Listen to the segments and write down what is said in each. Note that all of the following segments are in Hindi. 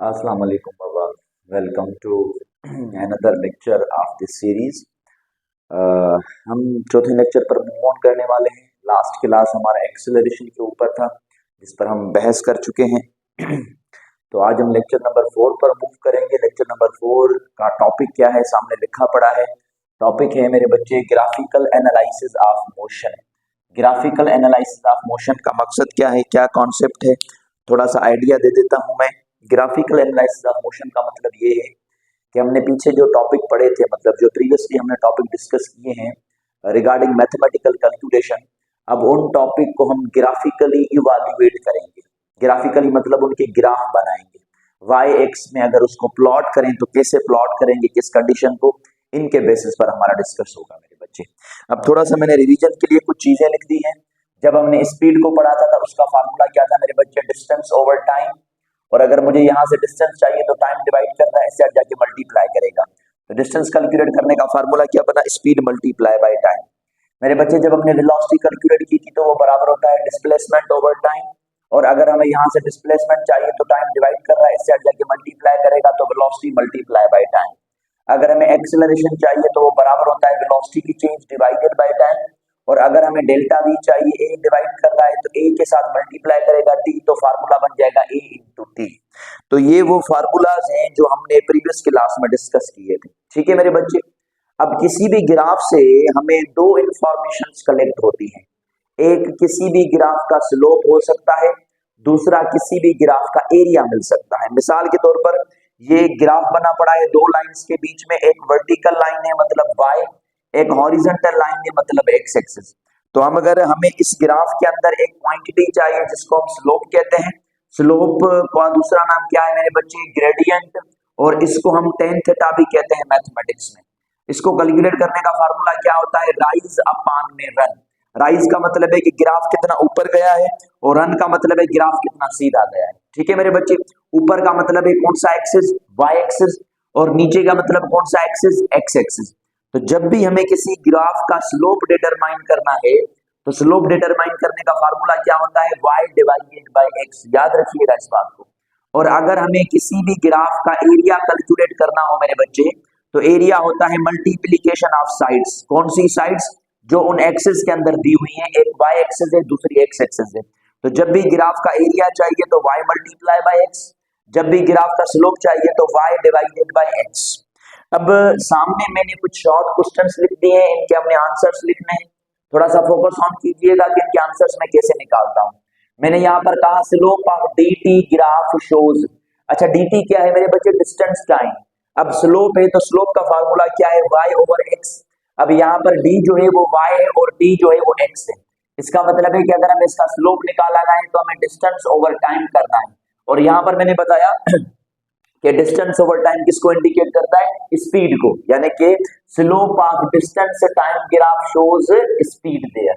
Assalamu alaikum Baba. Welcome to another lecture of this series. हम चौथे लेक्चर पर मूव ऑन करने वाले हैं। लास्ट क्लास हमारा एक्सेलरेशन के ऊपर था, जिस पर हम बहस कर चुके हैं। तो आज हम लेक्चर नंबर 4 पर मूव करेंगे। लेक्चर नंबर 4 का टॉपिक क्या है, सामने लिखा पड़ा है। टॉपिक है मेरे बच्चे graphical analysis of motion. Graphical analysis of motion का मकसद क्या है, क्या कॉन्सेप्ट है, थोड़ा सा आइडिया दे देता हूं मैं। ग्राफिकल एनालिसिस ऑफ मोशन का मतलब ये है कि हमने पीछे जो टॉपिक पढ़े थे, मतलब जो प्रीवियसली हमने टॉपिक डिस्कस किए हैं रिगार्डिंग मैथमेटिकल कैलकुलेशन, अब उन टॉपिक को हम ग्राफिकली इवैल्यूएट करेंगे। ग्राफिकली मतलब उनके ग्राफ बनाएंगे। वाई एक्स में अगर उसको प्लॉट करें तो कैसे प्लॉट करेंगे, किस कंडीशन को, इनके बेसिस पर हमारा डिस्कस होगा मेरे बच्चे। अब थोड़ा सा मैंने रिवीजन के लिए कुछ चीजें लिख दी हैं। जब हमने स्पीड को पढ़ा था तब उसका फार्मूला क्या था मेरे बच्चे, डिस्टेंस ओवर टाइम। और अगर मुझे यहाँ से डिस्टेंस चाहिए तो टाइम डिवाइड करना है, इससे जाके मल्टीप्लाई करेगा। तो डिस्टेंस कैलकुलेट करने का फार्मूला क्या बना, स्पीड मल्टीप्लाई बाय टाइम। मेरे बच्चे जब हमने वेलोसिटी कैलकुलेट की थी तो वो बराबर होता है डिस्प्लेसमेंट ओवर टाइम। और अगर हमें यहाँ से डिस्प्लेसमेंट चाहिए तो टाइम डिवाइड कर रहा है, इससे जाके मल्टीप्लाई करेगा तो वेलोसिटी मल्टीप्लाई बाय टाइम। अगर हमें एक्सेलरेशन चाहिए तो वो बराबर होता है वेलोसिटी की चेंज डिवाइडेड बाय टाइम। और अगर हमें डेल्टा वी चाहिए, ए डिवाइड कर रहा है तो ए के साथ मल्टीप्लाई करेगा टी, तो फार्मूला बन जाएगा ए इंटू टी। तो ये वो फार्मूलाज हैं जो हमने प्रीवियस क्लास में डिस्कस किए थे। ठीक है मेरे बच्चे। अब किसी भी ग्राफ से हमें दो इंफॉर्मेशन कलेक्ट होती हैं। एक किसी भी ग्राफ का स्लोप हो सकता है, दूसरा किसी भी ग्राफ का एरिया मिल सकता है। मिसाल के तौर पर ये ग्राफ बना पड़ा है दो लाइंस के बीच में, एक वर्टिकल लाइन है मतलब वाई, एक हॉरिजॉन्टल लाइन है मतलब एक्स एक्सिस। तो हम अगर हमें इस ग्राफ के अंदर एक क्वांटिटी चाहिए जिसको हम स्लोप कहते हैं, स्लोप का दूसरा नाम क्या है मेरे बच्चे, ग्रेडियंट, और इसको हम टेन थीटा भी कहते हैं मैथमेटिक्स में। इसको कैलकुलेट करने का फार्मूला क्या होता है, राइज अपॉन में रन। राइज का मतलब है कि ग्राफ कितना ऊपर गया है, और रन का मतलब है ग्राफ कितना सीधा गया है। ठीक है मेरे बच्चे। ऊपर का मतलब है कौन सा एक्सिस, वाई एक्सिस, और नीचे का मतलब कौन सा एक्सिस, एक्स एक्सिस। तो जब भी हमें किसी ग्राफ का स्लोप डिटरमाइन करना है तो स्लोप डिटरमाइन करने का फार्मूला क्या होता है, y डिवाइडेड बाय x। याद रखिएगा इस बात को। और अगर हमें किसी भी ग्राफ का एरिया कैलकुलेट करना हो मेरे बच्चे, तो एरिया होता है मल्टीप्लीकेशन ऑफ साइड्स। कौन सी साइड्स, जो उन एक्सिस के अंदर दी हुई हैं, एक y एक्सिस है दूसरी x एक्सिस है। तो जब भी ग्राफ का एरिया चाहिए तो y मल्टीप्लाई बाय x, जब भी ग्राफ का स्लोप चाहिए तो y डिवाइडेड बाय x। अब सामने मैंने कुछ शॉर्ट क्वेश्चंस लिख दिए हैं, इनके हमने आंसर्स लिखने हैं। थोड़ा सा फोकस ऑन कीजिएगा कि इनके आंसर्स मैं कैसे निकालता हूं। मैंने यहाँ पर कहा slope of dt graph shows. अच्छा dt क्या है मेरे बच्चे, डिस्टेंस टाइम। अब स्लोप है तो स्लोप का फार्मूला क्या है, y ओवर x। अब यहाँ पर d जो है वो y है और t जो है वो x है। इसका मतलब है कि अगर हमें इसका स्लोप निकालना है तो हमें डिस्टेंस ओवर टाइम करना है। और यहाँ पर मैंने बताया कि डिस्टेंस ओवर टाइम किसको इंडिकेट करता है, स्पीड को, यानी कि slope of distance time graph shows speed there.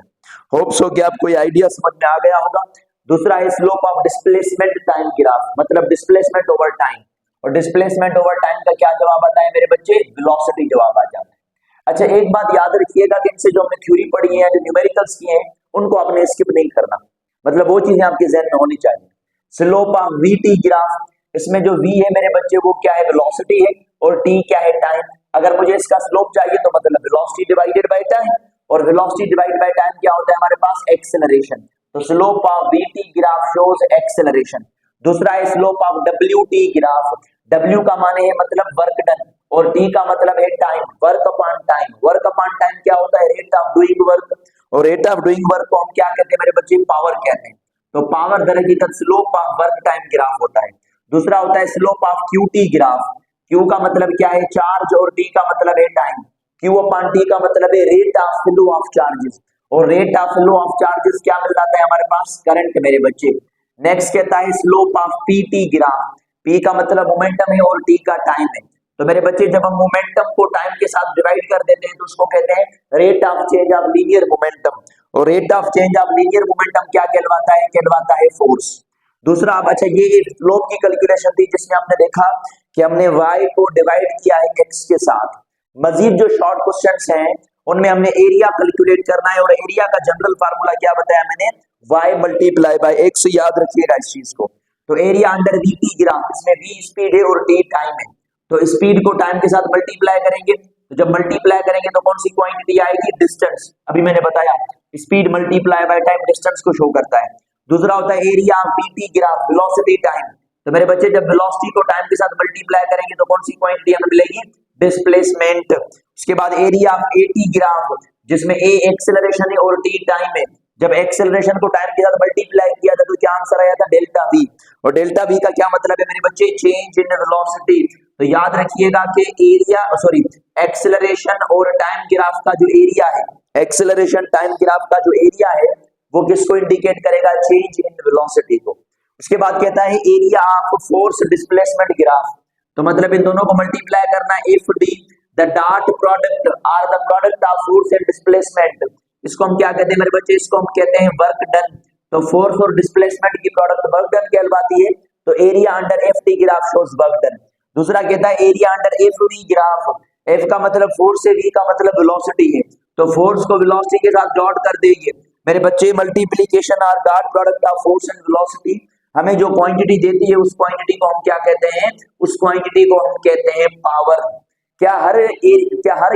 Hope so कि आपको ये आइडिया समझ में आ गया होगा। दूसरा है slope of displacement time graph, मतलब डिस्प्लेसमेंट ओवर टाइम। और डिस्प्लेसमेंट ओवर टाइम का क्या जवाब आता है मेरे बच्चे, वेलोसिटी जवाब आ जाता है। अच्छा एक बात याद रखिएगा कि इनसे जो हमने थ्योरी पढ़ी है, जो न्यूमेरिकल्स किए हैं, उनको आपने स्किप नहीं करना। मतलब वो चीजें आपके जहन में होनी चाहिए। स्लोप ऑफ वीटी ग्राफ, इसमें जो v है मेरे बच्चे वो क्या है, वेलोसिटी है, और t क्या है, टाइम। अगर मुझे इसका स्लोप चाहिए तो मतलब वेलोसिटी डिवाइडेड बाय टाइम, और वेलोसिटी डिवाइडेड बाय टाइम क्या होता है हमारे पास, एक्सेलरेशन। तो slope of vt graph shows acceleration. दूसरा है slope of wt graph. w का माने है मतलब वर्क डन, और t का मतलब है time, work upon time. Work upon time क्या होता है, रेट ऑफ डूइंग वर्क, और रेट ऑफ डूइंग वर्क को हम क्या कहते हैं मेरे बच्चे, पावर कहते हैं। तो पावर दर हकीकत slope of work time graph होता है। दूसरा होता है slope of QT graph. Q का मतलब क्या है, चार्ज, और टी का मतलब है टाइम। क्यू अपॉन टी का मतलब है rate of flow of charges, और rate of flow of charges क्या मिल जाता है हमारे पास, करंट मेरे बच्चे। नेक्स्ट कहता है slope of PT graph. P का मतलब मोमेंटम है और टी का टाइम है। तो मेरे बच्चे जब हम मोमेंटम को टाइम के साथ डिवाइड कर देते हैं तो उसको कहते हैं rate of change of linear momentum, और rate of change of linear momentum क्या कहलवाता है फोर्स। दूसरा अब अच्छा ये स्लोप की कैलकुलेशन थी जिसमें आपने देखा कि हमने y को डिवाइड किया है x के साथ। मजीद जो शॉर्ट क्वेश्चंस हैं उनमें हमने एरिया कैलकुलेट करना है, और एरिया का जनरल फार्मूला क्या बताया मैंने, y मल्टीप्लाई बाय x। याद रखिएगा इस चीज को। तो एरिया अंडर वी टी ग्राम, इसमें वी स्पीड है और टी टाइम है, तो स्पीड को टाइम के साथ मल्टीप्लाई करेंगे, तो जब मल्टीप्लाई करेंगे तो कौन सी क्वांटिटी आएगी, डिस्टेंस। अभी मैंने बताया speed multiply by time distance को शो करता है। दूसरा होता है area we T gram, velocity time. तो मेरे बच्चे जब वेलोसिटी को टाइम के साथ मल्टीप्लाई करेंगे तो कौन सी क्वांटिटी हमें मिलेगी, डिस्प्लेसमेंट। उसके बाद एरिया ऑफ एटी ग्राफ, जिसमें ए एक्सेलरेशन है और टी टाइम है। जब एक्सेलरेशन को टाइम के साथ मल्टीप्लाई किया था तो क्या आंसर आया था, डेल्टा वी। और डेल्टा वी का क्या मतलब है मेरे बच्चे, चेंज इन वेलोसिटी। तो याद रखिएगा कि एरिया सॉरी एक्सेलरेशन और टाइम ग्राफ का जो एरिया है, एक्सेलरेशन टाइम ग्राफ का जो एरिया है वो किसको इंडिकेट करेगा, चेंज इन वेलोसिटी को। उसके बाद कहता है area of force displacement graph, तो मतलब इन दोनों को मल्टीप्लाई करना, if d the dot product or the product of force and displacement, इसको हम क्या कहते हैं मेरे बच्चे, इसको हम कहते हैं वर्क डन। तो फोर्स और डिस्प्लेसमेंट की प्रोडक्ट वर्क डन कहलाती है, तो area under F T graph shows work done. दूसरा कहता है area under F V graph, F का मतलब फोर्स है, वी का मतलब वेलोसिटी है, तो फोर्स को वेलोसिटी के साथ डॉट कर देंगे मेरे बच्चे, मल्टीप्लीकेशन और dot product of force and velocity. हमें जो क्वांटिटी देती है उस क्वांटिटी को हम क्या कहते हैं, उस क्वांटिटी को हम कहते हैं पावर। क्या हर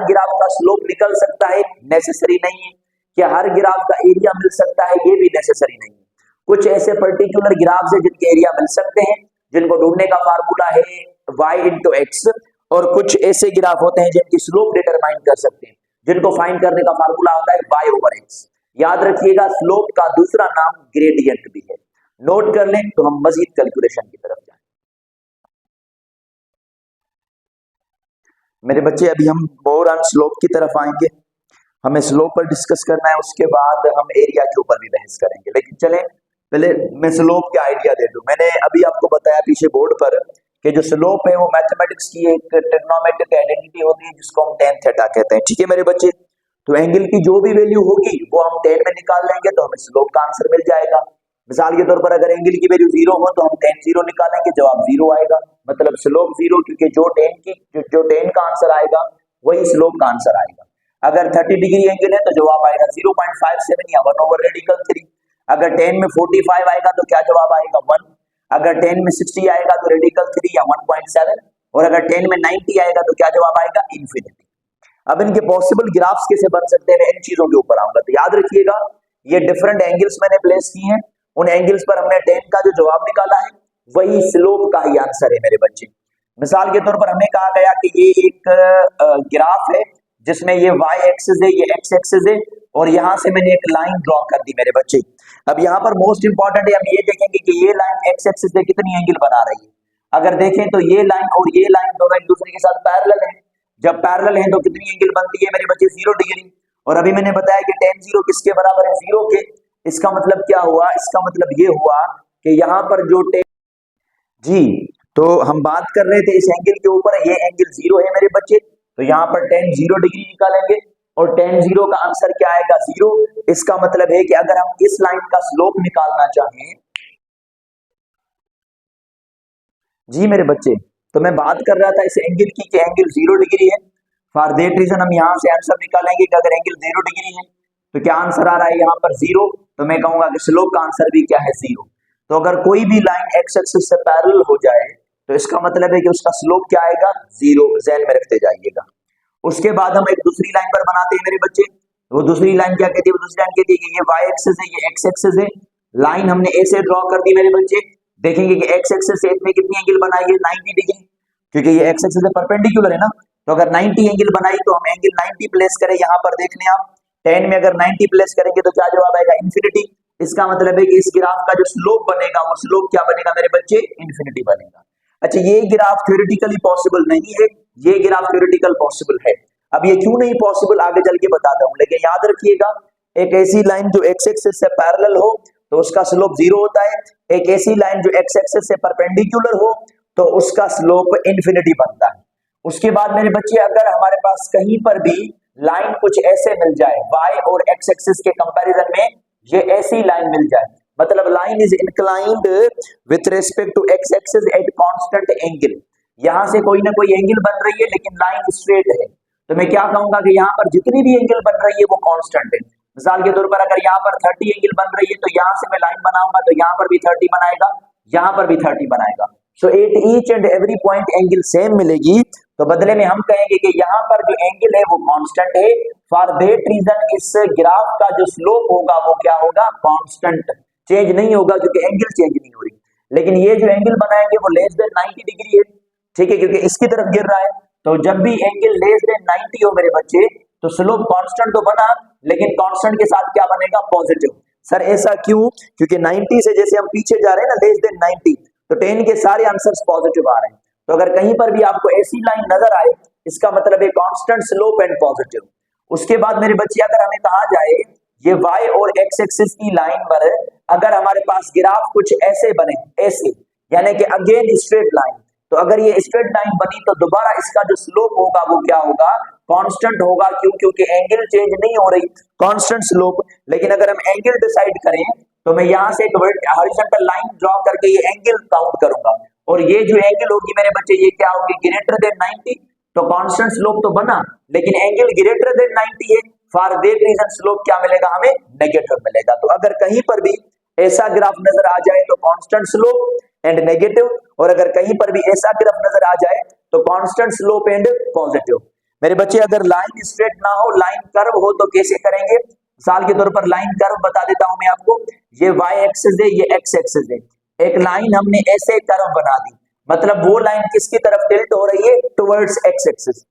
ग्राफ का स्लोप निकल सकता है, नेसेसरी नहीं है। क्या हर ग्राफ का एरिया मिल सकता है, ये भी नेसेसरी नहीं है। कुछ ऐसे पर्टिकुलर ग्राफ्स है जिनके एरिया मिल सकते हैं, जिनको ढूंढने का फार्मूला है y इंटू एक्स, और कुछ ऐसे ग्राफ होते हैं जिनकी स्लोप डिटरमाइन कर सकते हैं, जिनको फाइंड करने का फार्मूला होता है y ओवर एक्स। याद रखिएगा स्लोप का दूसरा नाम ग्रेडियंट भी है, नोट कर लें तो हम मजीद कैलकुलेशन की तरफ जाएं। मेरे बच्चे अभी हम मोर ऑन स्लोप की तरफ आएंगे, हमें स्लोप पर डिस्कस करना है, उसके बाद हम एरिया के ऊपर भी बहस करेंगे। लेकिन चलें पहले मैं स्लोप के आइडिया दे दूं। मैंने अभी आपको बताया पीछे बोर्ड पर कि जो स्लोप है वो मैथमेटिक्स की एक ट्रिग्नोमेट्रिक आइडेंटिटी होती है जिसको हम tan थीटा कहते हैं, ठीक है मेरे बच्चे। तो एंगल की जो भी वैल्यू होगी वो हम tan में निकाल लेंगे तो हमें स्लोप का आंसर मिल जाएगा। मिसाल के तौर पर अगर एंगल की वैल्यू 0 हो तो हम tan 0 निकालेंगे, जवाब 0 आएगा, मतलब स्लोप 0, क्योंकि जो tan का आंसर आएगा वही स्लोप का आंसर आएगा। अगर 30 डिग्री एंगल है तो जवाब आएगा 0.57 या 1 ओवर रेडिकल 3। अगर 10 में 45 आएगा तो क्या जवाब आएगा 1। अगर 10 में 60 आएगा तो रेडिकल 3 या 1.7, और अगर 10 में 90 आएगा तो क्या जवाब आएगा, इन्फिनिटी। अब इनके पॉसिबल ग्राफ्स कैसे बन सकते हैं, इन चीजों के ऊपर आऊंगा। तो याद रखिएगा ये डिफरेंट एंगल्स मैंने प्लेस किए हैं, उन एंगल्स पर हमने tan का जो जवाब निकाला है वही स्लोप का ही आंसर है मेरे बच्चे। मिसाल के तौर पर हमें कहा गया कि ये एक ग्राफ है जिसमें ये y एक्सिस है, ये x एक्सिस है, और यहां से मैंने एक लाइन ड्रॉ कर दी मेरे बच्चे। अब यहाँ पर मोस्ट इंपॉर्टेंट है, हम ये देखेंगे कि ये लाइन x एक्सिस से कितनी एंगल बना रही है। अगर देखें तो ये लाइन और ये लाइन दोनों एक दूसरे के साथ पैरेलल है। जब पैरेलल है तो कितनी एंगल बनती है मेरे बच्चे, 0 डिग्री। और अभी मैंने बताया कि tan 0 किसके बराबर है, 0 के। इसका मतलब क्या हुआ, इसका मतलब ये हुआ कि यहाँ पर जो जी, तो हम बात कर रहे थे इस एंगल के ऊपर, ये एंगल 0 है मेरे बच्चे, तो यहाँ पर tan 0 डिग्री निकालेंगे और tan 0 का आंसर क्या आएगा, 0। इसका मतलब है कि अगर हम इस लाइन का स्लोप निकालना चाहें, जी मेरे बच्चे, तो मैं बात कर रहा था इस एंगल की कि एंगल 0 डिग्री है। फॉर दैट रीजन हम यहाँ से आंसर निकालेंगे कि अगर एंगल 0 डिग्री है तो क्या आंसर आ रहा है यहाँ पर 0, तो मैं कहूंगा कि स्लोप का आंसर भी क्या है, 0। तो अगर कोई भी लाइन एक्स एक्सिस से पैरेलल हो जाए तो इसका मतलब है कि उसका स्लोप क्या आएगा, 0, ज़हन में रखते जाइएगा। उसके बाद हम एक दूसरी लाइन पर बनाते हैं मेरे बच्चे। वो दूसरी लाइन क्या कहती है, वो दूसरी लाइन कहती है कि ये y एक्सिस है, ये x एक्सिस है। लाइन हमने ऐसे ड्रॉ कर दी मेरे बच्चे, देखेंगे कि x एक्सिस से इसमें कितनी एंगल बनाई है, 90 डिग्री, क्योंकि ये x एक्सिस से परपेंडिकुलर है ना। तो अगर 90 एंगल बनाई तो हम एंगल 90 प्लेस करें यहाँ पर, देख लें आप, 10 में अगर 90 प्लेस करेंगे तो क्या जवाब आएगा, इन्फिनिटी। इसका मतलब है कि इस ग्राफ का जो स्लोप बनेगा वो स्लोप क्या बनेगा मेरे बच्चे, इन्फिनिटी बनेगा। अच्छा, ये ग्राफ थ्योरेटिकली पॉसिबल नहीं है, ये ग्राफ थ्योरेटिकल पॉसिबल है। अब ये क्यों नहीं पॉसिबल आगे चल के बताता हूं, लेकिन याद रखिएगा एक ऐसी लाइन जो x एक्सिस से पैरेलल हो तो उसका स्लोप 0 होता है, एक ऐसी लाइन जो x एक्सिस से परपेंडिकुलर हो तो उसका स्लोप इन्फिनिटी बनता है। उसके बाद मेरे बच्चे अगर हमारे पास कहीं पर भी लाइन कुछ ऐसे मिल जाए, y और x एक्सिस के कंपैरिजन में ये ऐसी लाइन मिल जाए, मतलब line is inclined with respect to x axis at constant angle, यहां से कोई ना कोई एंगल बन रही है लेकिन लाइन स्ट्रेट है, तो मैं क्या कहूंगा कि यहाँ पर जितनी भी एंगल बन रही है वो कांस्टेंट है। मिसाल के तौर पर अगर यहाँ पर 30 एंगल बन रही है तो यहाँ से मैं लाइन बनाऊंगा तो यहाँ पर भी 30 बनाएगा, यहाँ पर भी 30 बनाएगा। So at each and every point angle same मिलेगी, तो बदले में हम कहेंगे कि यहाँ पर जो एंगल है वो कांस्टेंट है। फॉर दैट रीजन इस ग्राफ का जो स्लोप होगा वो क्या होगा, कांस्टेंट, चेंज नहीं होगा क्योंकि एंगल चेंज नहीं हो रही। लेकिन ये जो एंगल बनाएंगे वो लेस देन 90 डिग्री है, ठीक है, क्योंकि इसकी तरफ गिर रहा है। तो जब भी एंगल लेस देन 90 हो मेरे बच्चे, तो स्लोप कांस्टेंट तो बना, लेकिन कांस्टेंट के साथ क्या बनेगा, पॉजिटिव। सर ऐसा क्यों, क्योंकि 90 से जैसे हम पीछे जा रहे हैं ना, लेस देन 90, तो 10 के सारे आंसर्स पॉजिटिव आ रहे हैं। तो अगर कहीं पर भी आपको ऐसी लाइन नजर आए, इसका मतलब है कांस्टेंट, स्लोप एंड पॉजिटिव। उसके बाद मेरे बच्चे अगर हमें कहा जाए ये y और x एक्सिस की लाइन पर अगर हमारे पास ग्राफ कुछ ऐसे बने, ऐसे, यानी कि अगेन स्ट्रेट लाइन, तो अगर ये स्ट्रेट लाइन बनी तो दोबारा इसका जो स्लोप होगा वो क्या होगा, कांस्टेंट होगा। क्यों, क्योंकि एंगल चेंज नहीं हो रही, कांस्टेंट स्लोप। लेकिन अगर हम एंगल डिसाइड करें तो मैं यहां से एक हॉरिजॉन्टल लाइन ड्रॉ करके ये एंगल काउंट करूंगा, और ये जो एंगल होगी मेरे बच्चे ये क्या होगी, ग्रेटर देन 90। तो कांस्टेंट स्लोप तो बना, लेकिन एंगल ग्रेटर देन 90 है। फॉर दैट रीजन स्लोप क्या मिलेगा हमें, नेगेटिव मिलेगा। तो अगर कहीं पर भी ऐसा ग्राफ नजर आ जाए तो कांस्टेंट स्लोप एंड नेगेटिव, और अगर कहीं पर भी ऐसा ग्राफ नजर आ जाए तो कांस्टेंट स्लोप एंड पॉजिटिव। मेरे बच्चे अगर लाइन स्ट्रेट ना हो, लाइन कर्व हो, तो कैसे करेंगे, मिसाल के तौर पर लाइन कर्व बता देता हूं मैं आपको। ये y एक्सिस है, ये x एक्सिस है, एक लाइन हमने ऐसे कर्व बना दी, मतलब वो लाइन किसकी तरफ टिल्ट हो रही है, टुवर्ड्स x एक्सिस।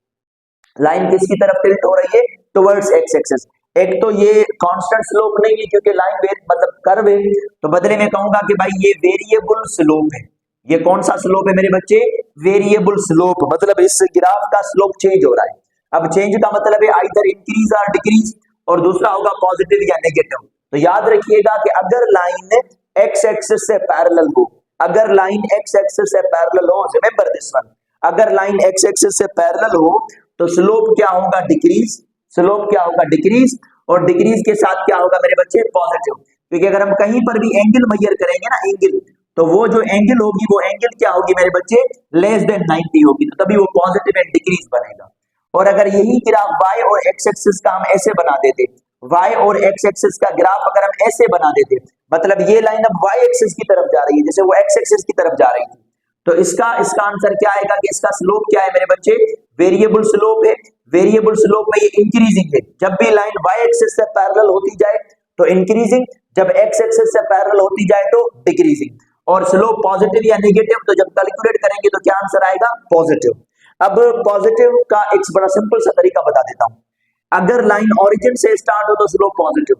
लाइन किसकी तरफ टिल्ट हो रही है, टुवर्ड्स x एक्सिस। एक तो ये कांस्टेंट स्लोप नहीं है क्योंकि लाइन मतलब कर्व है, तो बदले में कहूंगा कि भाई ये वेरिएबल स्लोप है। ये कौन सा स्लोप है मेरे बच्चे, वेरिएबल स्लोप, मतलब इस ग्राफ का स्लोप चेंज हो रहा है। अब चेंज का मतलब है आइदर इंक्रीज और डिक्रीज, और दूसरा होगा पॉजिटिव या नेगेटिव। तो याद रखिएगा कि अगर लाइन x एक्सिस से पैरेलल हो, अगर लाइन x एक्सिस से पैरेलल हो, रिमेंबर दिस वन, अगर लाइन x एक्सिस से पैरेलल हो तो स्लोप क्या होगा, डिक्रीज। स्लोप क्या होगा, डिक्रीज, और डिक्रीज के साथ क्या होगा मेरे बच्चे, पॉजिटिव। क्योंकि अगर हम कहीं पर भी एंगल मेजर करेंगे ना, एंगल, तो वो जो एंगल होगी वो एंगल क्या होगी मेरे बच्चे, लेस देन 90 होगी, तो तभी वो पॉजिटिव एंड डिक्रीज बनेगा। और अगर यही ग्राफ y और x एक्सिस का हम ऐसे बना देते, y और x एक्सिस का ग्राफ अगर हम ऐसे बना देते, मतलब ये लाइन अब y एक्सिस की तरफ जा रही है जैसे वो x एक्सिस की तरफ जा रही थी, तो इसका आंसर क्या आएगा कि इसका स्लोप क्या है मेरे बच्चे, वेरिएबल स्लोप है। वेरिएबल स्लोप में ये इंक्रीजिंग है, जब भी लाइन y एक्सिस से पैरेलल होती जाए तो इंक्रीजिंग, जब x एक्सिस से पैरेलल होती जाए तो डिक्रीजिंग। और स्लोप पॉजिटिव या नेगेटिव, तो जब कैलकुलेट करेंगे तो क्या आंसर आएगा, पॉजिटिव। अब पॉजिटिव का एक बड़ा सिंपल सा तरीका बता देता हूं। अगर लाइन ओरिजिन से स्टार्ट हो तो स्लोप पॉजिटिव,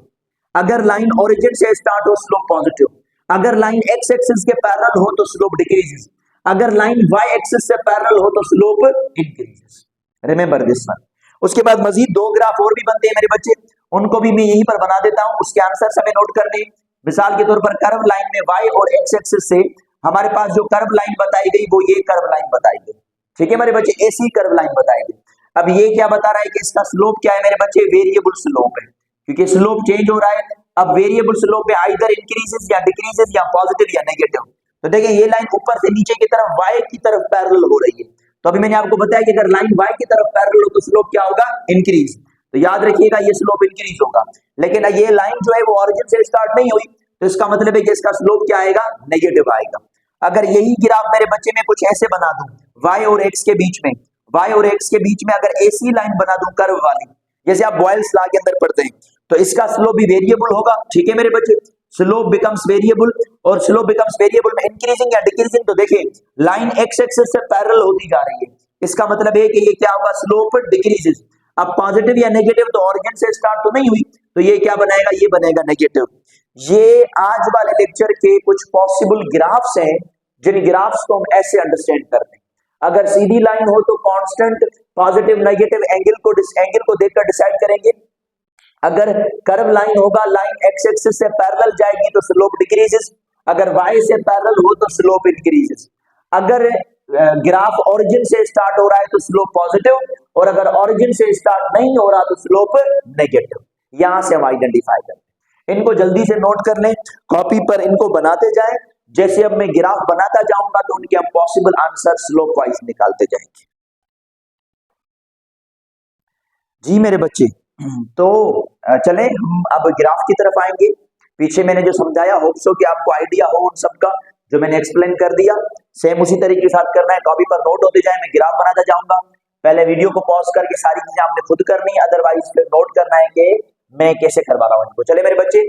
अगर लाइन ओरिजिन से स्टार्ट हो स्लोप पॉजिटिव, अगर लाइन x एक्सिस के पैरेलल हो तो स्लोप डिक्रीजेस, अगर लाइन y एक्सिस से पैरेलल हो तो slope increases. Remember this one. उसके बाद मजीद दो ग्राफ और भी बनते हैं मेरे बच्चे, उनको भी मैं यहीं पर बना देता हूं, उसके आंसर हमें नोट करने। मिसाल के तौर पर कर्व लाइन में y और x एक्सिस से हमारे पास जो कर्व लाइन बताई गई वो ये कर्व लाइन बताई गई, ठीक है मेरे बच्चे, ऐसी कर्व लाइन बताई गई। अब ये क्या बता रहा है कि इसका स्लोप क्या है मेरे बच्चे, वेरिएबल स्लोप है, क्योंकि स्लोप चेंज हो रहा है। अब वेरिएबल स्लोप में आइदर इंक्रीजेस या डिक्रीजेस या पॉजिटिव या नेगेटिव। तो देखिए ये लाइन ऊपर से नीचे की तरफ y की तरफ पैरेलल हो रही है, तो अभी मैंने आपको बताया कि अगर लाइन y की तरफ पैरेलल हो तो स्लोप क्या होगा, इंक्रीज। तो याद रखिएगा ये स्लोप इंक्रीज होगा। लेकिन ये लाइन जो है वो ओरिजिन से स्टार्ट नहीं हुई, तो इसका मतलब है कि इसका स्लोप क्या आएगा, नेगेटिव आएगा। अगर यही ग्राफ मेरे बच्चे में कुछ ऐसे बना दूं, y और x के बीच में, y और x के बीच में अगर ऐसी लाइन बना दूं कर्व वाली, जैसे आप बॉयल्स लॉ के अंदर पढ़ते हैं, तो इसका स्लोप भी वेरिएबल होगा, ठीक है मेरे बच्चे। स्लोप बिकम्स वेरिएबल, और स्लोप बिकम्स वेरिएबल में इंक्रीजिंग या डिक्रीजिंग, तो देखिए लाइन x एक्सिस से पैरेलल होती जा रही है, इसका मतलब है कि ये क्या होगा, स्लोप डिक्रीजेस। अब पॉजिटिव या नेगेटिव, तो ओरिजिन से स्टार्ट तो नहीं हुई, तो ये क्या बनाएगा, ये बनेगा नेगेटिव। ये आज वाले लेक्चर के कुछ पॉसिबल ग्राफ्स हैं, जिन ग्राफ्स को हम ऐसे अंडरस्टैंड करते हैं। अगर सीधी लाइन हो तो कांस्टेंट, पॉजिटिव नेगेटिव एंगल को देखकर डिसाइड करेंगे। अगर कर्व लाइन होगा, लाइन x एक्सिस से पैरेलल जाएगी तो स्लोप डिक्रीजेस, अगर y से पैरेलल हो तो स्लोप इंक्रीजेस। अगर ग्राफ ओरिजिन से स्टार्ट हो रहा है तो स्लोप पॉजिटिव, और अगर ओरिजिन से स्टार्ट नहीं हो रहा तो स्लोप नेगेटिव। यहां से हम आइडेंटिफाई करते हैं, इनको जल्दी से नोट कर लें, कॉपी पर इनको बनाते जाएं। जैसे अब मैं ग्राफ बनाता जाऊंगा तो उनके हम पॉसिबल आंसर स्लोप वाइज निकालते जाएंगे। जी मेरे बच्चे, तो चलें हम अब ग्राफ की तरफ आएंगे। पीछे मैंने जो समझाया, होप सो कि आपको आइडिया हो उन सब का, जो मैंने एक्सप्लेन कर दिया सेम उसी तरीके के साथ करना है, कॉपी पर नोट होते जाए, मैं ग्राफ बनाता जाऊंगा। पहले वीडियो को पॉज करके सारी चीजें आपने खुद करनी है, अदरवाइज फिर नोट करना है कि मैं कैसे करवा रहा हूं इनको। चले मेरे बच्चे,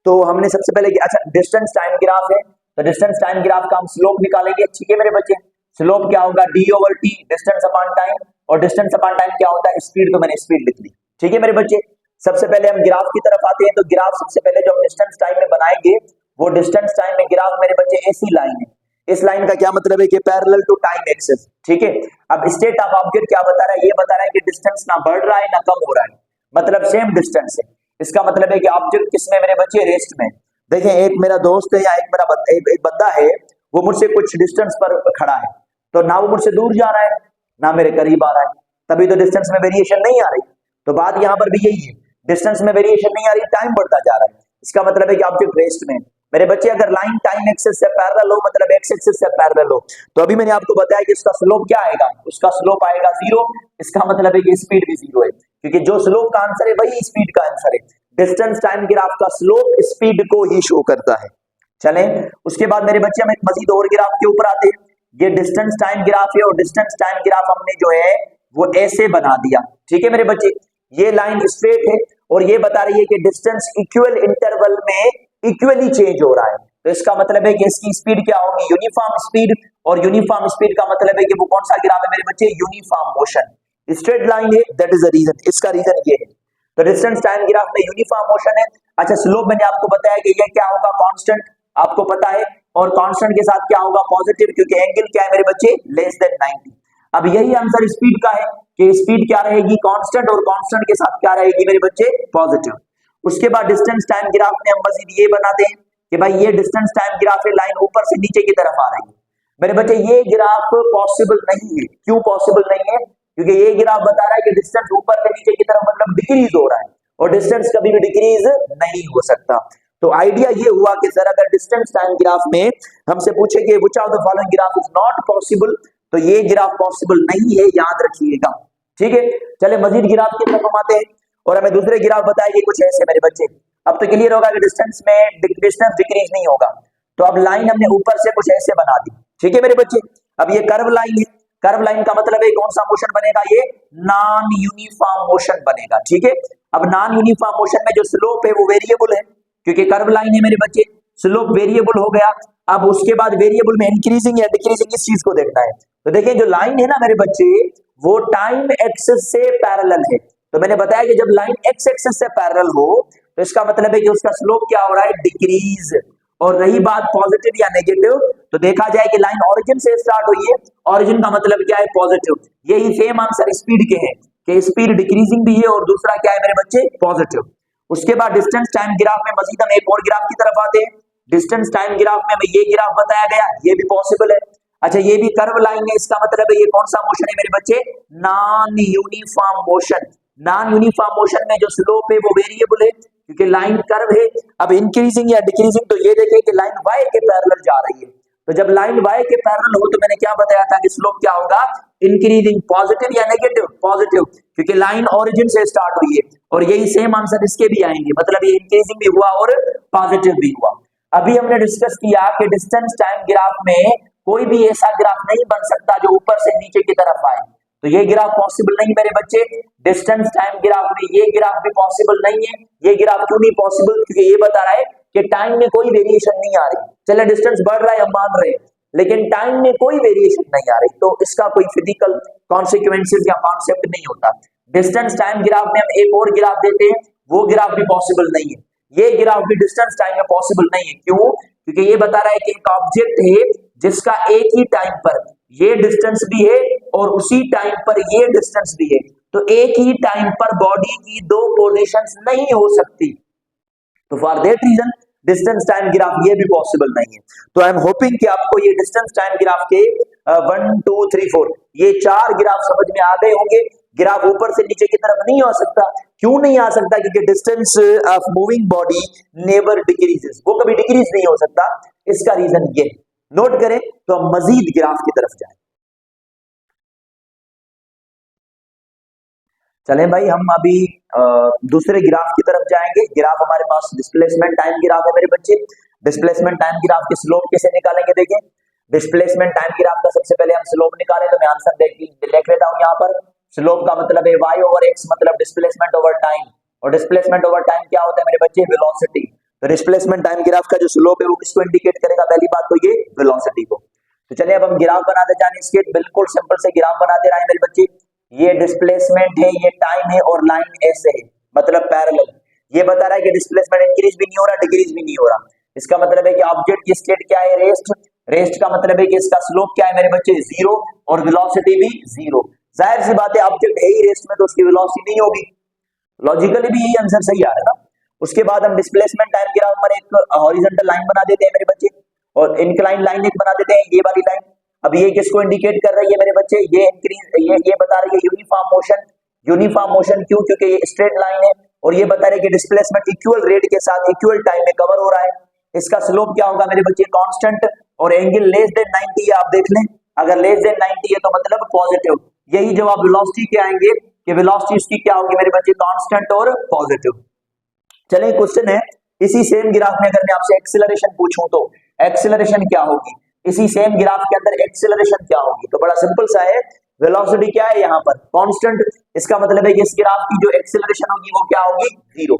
तो हमने सबसे पहले अच्छा डिस्टेंस टाइम ग्राफ है, तो डिस्टेंस टाइम ग्राफ का हम स्लोप निकालेंगे। ठीक है मेरे बच्चे, स्लोप क्या होगा, D over T, distance upon time, और डिस्टेंस अपॉन टाइम क्या होता है, स्पीड, तो मैंने स्पीड लिख ली। ठीक है मेरे बच्चे, सबसे पहले हम ग्राफ की तरफ आते हैं, तो ग्राफ सबसे पहले जो हम डिस्टेंस टाइम में बनाएंगे वो डिस्टेंस टाइम में ग्राफ मेरे बच्चे ऐसी लाइन है। इस लाइन का क्या मतलब है कि पैरेलल टू टाइम एक्सिस। ठीक है, अब स्टेट ऑफ ऑब्जेक्ट क्या बता रहा है, ये बता रहा है कि डिस्टेंस ना बढ़ रहा है ना कम हो रहा है, मतलब सेम डिस्टेंस है। इसका मतलब है कि ऑब्जेक्ट किसमें मेरे बच्चे, रेस्ट में। देखें, एक मेरा दोस्त है या एक मेरा एक बंदा है, वो मुझसे कुछ डिस्टेंस पर खड़ा है, तो ना वो मुझसे दूर जा रहा है ना मेरे करीब आ रहा है, तभी तो डिस्टेंस में वेरिएशन नहीं आ रही। तो बात यहां पर भी यही है, डिस्टेंस में वेरिएशन नहीं आ रही, टाइम बढ़ता जा रहा है, इसका मतलब है कि ऑब्जेक्ट रेस्ट में। मेरे बच्चे, अगर लाइन टाइम एक्सिस से पैरेलल हो, मतलब एक्स एक्सिस से पैरेलल हो, तो अभी मैंने आपको बताया कि इसका स्लोप क्या आएगा, उसका स्लोप आएगा 0। इसका मतलब है कि स्पीड भी 0 है, क्योंकि जो स्लोप का आंसर है वही स्पीड का आंसर है। डिस्टेंस टाइम ग्राफ का स्लोप स्पीड को ही शो करता है। चलें, उसके बाद मेरे बच्चे हम एक मजीद और ग्राफ के ऊपर आते हैं। ये डिस्टेंस टाइम ग्राफ है, और डिस्टेंस टाइम ग्राफ हमने जो है वो ऐसे बना दिया। ठीक है मेरे बच्चे, ये लाइन स्ट्रेट है और ये बता रही है कि डिस्टेंस इक्वल इंटरवल में इक्वली चेंज हो रहा है, तो इसका मतलब है कि इसकी स्पीड क्या होगी, यूनिफॉर्म स्पीड। और यूनिफॉर्म स्पीड का मतलब है कि वो कौन सा ग्राफ है मेरे बच्चे, यूनिफॉर्म मोशन। स्ट्रेट लाइन है, दैट इज द रीजन, इसका रीजन ये है। तो डिस्टेंस टाइम ग्राफ में यूनिफॉर्म मोशन है। अच्छा, स्लोप मैंने आपको बताया कि ये क्या होगा, कांस्टेंट, आपको पता है, और कांस्टेंट के साथ क्या होगा, पॉजिटिव, क्योंकि एंगल क्या है मेरे बच्चे, लेस देन 90। अब यही आंसर स्पीड का है कि स्पीड क्या रहेगी, कांस्टेंट, और कांस्टेंट के साथ क्या रहेगी मेरे बच्चे, पॉजिटिव। उसके बाद डिस्टेंस टाइम ग्राफ में हम मजीद ये बनाते हैं कि भाई ये डिस्टेंस टाइम ग्राफ है, लाइन ऊपर से नीचे की तरफ आ रही है। मेरे बच्चे, ये ग्राफ पॉसिबल नहीं है। क्यों पॉसिबल नहीं है, क्योंकि ये ग्राफ बता रहा है कि डिस्टेंस ऊपर से नीचे की तरफ मतलब डिक्रीज हो रहा है, और डिस्टेंस कभी भी डिक्रीज नहीं हो सकता। तो आइडिया ये हुआ कि सर अगर डिस्टेंस टाइम ग्राफ में हमसे पूछे कि which of the following graph is not possible, तो ये ग्राफ पॉसिबल नहीं है, याद रखिएगा। ठीक है, चले मजीद ग्राफ की तरफ हम आते हैं, और हमें दूसरे ग्राफ बताएंगे कुछ ऐसे मेरे बच्चे। अब तो क्लियर होगा कि डिस्टेंस में डिस्टेंस डिक्रीज नहीं होगा। तो अब लाइन हमने ऊपर से कुछ ऐसे बना दी। ठीक है मेरे बच्चे, अब ये कर्व लाइन है, कर्व लाइन का मतलब है कौन सा मोशन बनेगा, ये नॉन यूनिफॉर्म मोशन बनेगा। ठीक है, अब नॉन यूनिफॉर्म मोशन में जो स्लोप है वो वेरिएबल है, क्योंकि कर्व लाइन है मेरे बच्चे, स्लोप वेरिएबल हो गया। अब उसके बाद वेरिएबल में इंक्रीजिंग या डिक्रीजिंग, इस चीज को देखना है। तो देखिए, जो लाइन है ना मेरे बच्चे, वो टाइम एक्सिस से पैरेलल है। तो मैंने बताया कि जब लाइन एक्स एक्सिस से पैरेलल हो, तो इसका मतलब है कि उसका स्लोप क्या हो रहा है, डिक्रीज। और रही बात पॉजिटिव या नेगेटिव, तो देखा जाए कि लाइन ओरिजिन से स्टार्ट हुई है, ओरिजिन का मतलब क्या है, पॉजिटिव। यही सेम आंसर स्पीड के हैं कि स्पीड डिक्रीजिंग भी है, और दूसरा क्या है मेरे बच्चे, पॉजिटिव। उसके बाद डिस्टेंस टाइम ग्राफ में मजीद हम एक और ग्राफ की तरफ आते हैं। डिस्टेंस टाइम ग्राफ में हमें ये ग्राफ बताया गया, ये भी पॉसिबल है। अच्छा, ये भी कर्व लाइन है, इसका मतलब है ये कौन सा मोशन है मेरे बच्चे, non uniform motion. Non uniform motion में जो स्लोप है वो वेरिएबल है, क्योंकि लाइन कर्व है। अब इंक्रीजिंग या डिक्रीजिंग, तो ये देखिए कि लाइन y के पैरेलल जा रही है। तो जब लाइन y के पैरेलल हो, तो मैंने क्या बताया था कि स्लोप क्या होगा, इंक्रीजिंग, पॉजिटिव या नेगेटिव, पॉजिटिव, क्योंकि लाइन ओरिजिन से स्टार्ट हुई है। और यही सेम आंसर इसके भी आएंगे, मतलब ये इंक्रीजिंग भी हुआ और पॉजिटिव भी हुआ। अभी हमने डिस्कस किया कि डिस्टेंस टाइम ग्राफ में कोई भी ऐसा ग्राफ नहीं बन सकता जो ऊपर से नीचे की तरफ आए, तो ये ग्राफ पॉसिबल नहीं मेरे बच्चे। डिस्टेंस टाइम ग्राफ में ये ग्राफ भी पॉसिबल नहीं है। ये ग्राफ क्यों नहीं पॉसिबल, क्योंकि ये बता रहा है कि टाइम में कोई वेरिएशन नहीं आ रही। चले डिस्टेंस बढ़ रहा है हम मान रहे हैं, लेकिन टाइम में कोई वेरिएशन नहीं आ रही, तो इसका कोई फिजिकल कॉन्सिक्वेंसेस या कॉन्सेप्ट नहीं होता। डिस्टेंस टाइम ग्राफ में हम एक और ग्राफ देते हैं, वो ग्राफ भी पॉसिबल नहीं है। ये ग्राफ भी डिस्टेंस टाइम में पॉसिबल नहीं है। क्यों, क्योंकि ये बता रहा है कि एक ऑब्जेक्ट है जिसका एक ही टाइम पर ये डिस्टेंस भी है और उसी टाइम पर ये डिस्टेंस भी है, तो एक ही टाइम पर बॉडी की दो पोजीशंस नहीं हो सकती। तो for that reason distance time graph ये भी पॉसिबल नहीं है। तो आई एम होपिंग कि आपको ये डिस्टेंस टाइम ग्राफ के 1 2 3 4 ये 4 ग्राफ समझ में आ गए होंगे। ग्राफ ऊपर से नीचे की तरफ नहीं आ सकता। क्यों नहीं आ सकता, क्योंकि distance of moving body never decreases, वो कभी डिक्रीज नहीं हो सकता। इसका रीजन ये नोट करें। तो हम मजीद ग्राफ की तरफ जाएं। चलें भाई, हम अभी दूसरे ग्राफ की तरफ जाएंगे। ग्राफ हमारे पास डिस्प्लेसमेंट टाइम ग्राफ है मेरे बच्चे। डिस्प्लेसमेंट टाइम ग्राफ की स्लोप कैसे निकालेंगे? देखिए, डिस्प्लेसमेंट टाइम ग्राफ का सबसे पहले हम स्लोप निकालें, तो मैं आंसर लिख लेता हूं यहाँ पर। स्लोप का मतलब है y ओवर x, मतलब डिस्प्लेसमेंट ओवर टाइम, और डिस्प्लेसमेंट ओवर टाइम क्या होता है मेरे बच्चे? वेलोसिटी। तो डिस्प्लेसमेंट टाइम ग्राफ का जो स्लोप है वो किसको इंडिकेट करेगा? पहली बात तो ये वेलोसिटी को। तो चलिए अब हम ग्राफ बनाते जाने इसके, बिल्कुल सिंपल से ग्राफ बनाते रहे मेरे बच्चे। ये डिस्प्लेसमेंट है, ये टाइम है, और लाइन ऐसे है, मतलब पैरेलल। ये बता रहा है कि डिस्प्लेसमेंट इंक्रीज भी नहीं हो रहा, डिक्रीज भी नहीं हो रहा। इसका मतलब है कि ऑब्जेक्ट की स्टेट क्या है? रेस्ट। रेस्ट का मतलब है कि इसका स्लोप क्या है मेरे बच्चे? जीरो, और वेलोसिटी भी जीरो। जाहिर सी बात है, ऑब्जेक्ट है ही रेस्ट में, तो उसकी वेलोसिटी नहीं होगी। लॉजिकली भी यही आंसर सही आ रहा है ना। उसके बाद हम डिस्प्लेसमेंट टाइम ग्राफ पर एक हॉरिजॉन्टल लाइन बना देते हैं मेरे बच्चे, और इंक्लाइन लाइन एक बना देते हैं, ये वाली लाइन। अब ये किसको इंडिकेट कर रही है मेरे बच्चे? ये इंक्रीज, ये बता रही है यूनिफॉर्म मोशन। यूनिफॉर्म मोशन क्यों? क्योंकि ये स्ट्रेट लाइन है, और ये बता रही है कि डिस्प्लेसमेंट इक्वल रेट के साथ इक्वल टाइम में कवर हो रहा है। इसका स्लोप क्या होगा मेरे बच्चे? कांस्टेंट, और एंगल लेस देन 90 है, आप देख लें। अगर लेस देन 90 है तो मतलब पॉजिटिव। यही जवाब वेलोसिटी के आएंगे कि वेलोसिटी इसकी क्या होगी मेरे बच्चे? कांस्टेंट और पॉजिटिव। चलिए क्वेश्चन है, इसी सेम ग्राफ में अगर मैं आपसे एक्सेलरेशन पूछूं तो एक्सेलरेशन क्या होगी? इसी सेम ग्राफ के अंदर एक्सेलरेशन क्या होगी? तो बड़ा सिंपल सा है, वेलोसिटी क्या है यहाँ पर? कांस्टेंट। इसका मतलब है कि इस ग्राफ की जो एक्सेलरेशन होगी वो क्या होगी? जीरो।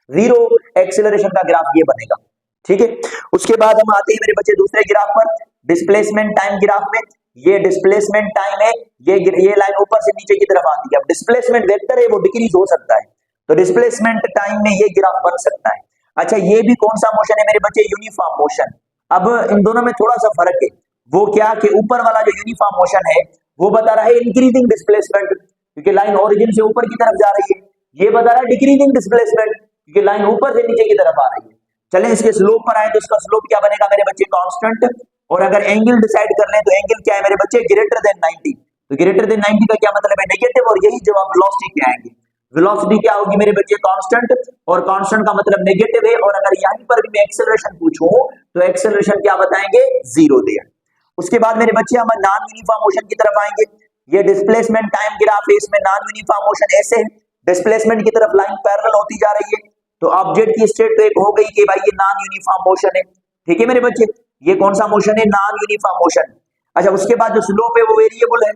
जीरो एक्सेलरेशन का ग्राफ ये बनेगा, ठीक है। उसके बाद हम आते हैं मेरे बच्चे दूसरे ग्राफ पर, डिस्प्लेसमेंट टाइम ग्राफ में। ये डिस्प्लेसमेंट टाइम है, ये लाइन ऊपर से नीचे की तरफ आती है। अब डिस्प्लेसमेंट वेक्टर है, वो डिक्रीज हो सकता है, तो डिस्प्लेसमेंट टाइम में ये ग्राफ बन सकता है। अच्छा, ये भी कौन सा मोशन है मेरे बच्चे? Uniform motion. अब इन दोनों में थोड़ा सा फर्क है, वो क्या कि ऊपर वाला जो यूनिफॉर्म मोशन है वो बता रहा है इंक्रीजिंग डिस्प्लेसमेंट, क्योंकि लाइन ओरिजिन से ऊपर की तरफ जा रही है। ये बता रहा है डिक्रीजिंग डिस्प्लेसमेंट, क्योंकि लाइन ऊपर से नीचे की तरफ आ रही है। चलें इसके स्लोप पर आए तो इसका स्लोप क्या बनेगा मेरे बच्चे? कांस्टेंट। और अगर एंगल डिसाइड कर लें तो एंगल क्या है मेरे बच्चे? Greater than 90। तो ग्रेटर देन 90 का क्या मतलब है? नेगेटिव, और यही जवाब वेलोसिटी के आएंगे। वेलोसिटी क्या होगी मेरे बच्चे? कांस्टेंट, और कांस्टेंट का मतलब नेगेटिव है। और अगर यहीं पर भी मैं एक्सेलरेशन पूछूं तो एक्सेलरेशन क्या बताएंगे? Zero there. उसके बाद मेरे बच्चे हम नॉन यूनिफॉर्म मोशन की तरफ आएंगे। ये डिस्प्लेसमेंट टाइम ग्राफ है, इसमें नॉन यूनिफॉर्म मोशन ऐसे है, डिस्प्लेसमेंट की तरफ लाइन पैरेलल होती जा रही है। तो ऑब्जेक्ट की स्टेट तो एक हो गई कि भाई ये नॉन यूनिफॉर्म मोशन है, ठीक है मेरे बच्चे। ये कौन सा मोशन है? Non uniform motion. अच्छा, उसके बाद जो स्लोप है वो वेरिएबल है,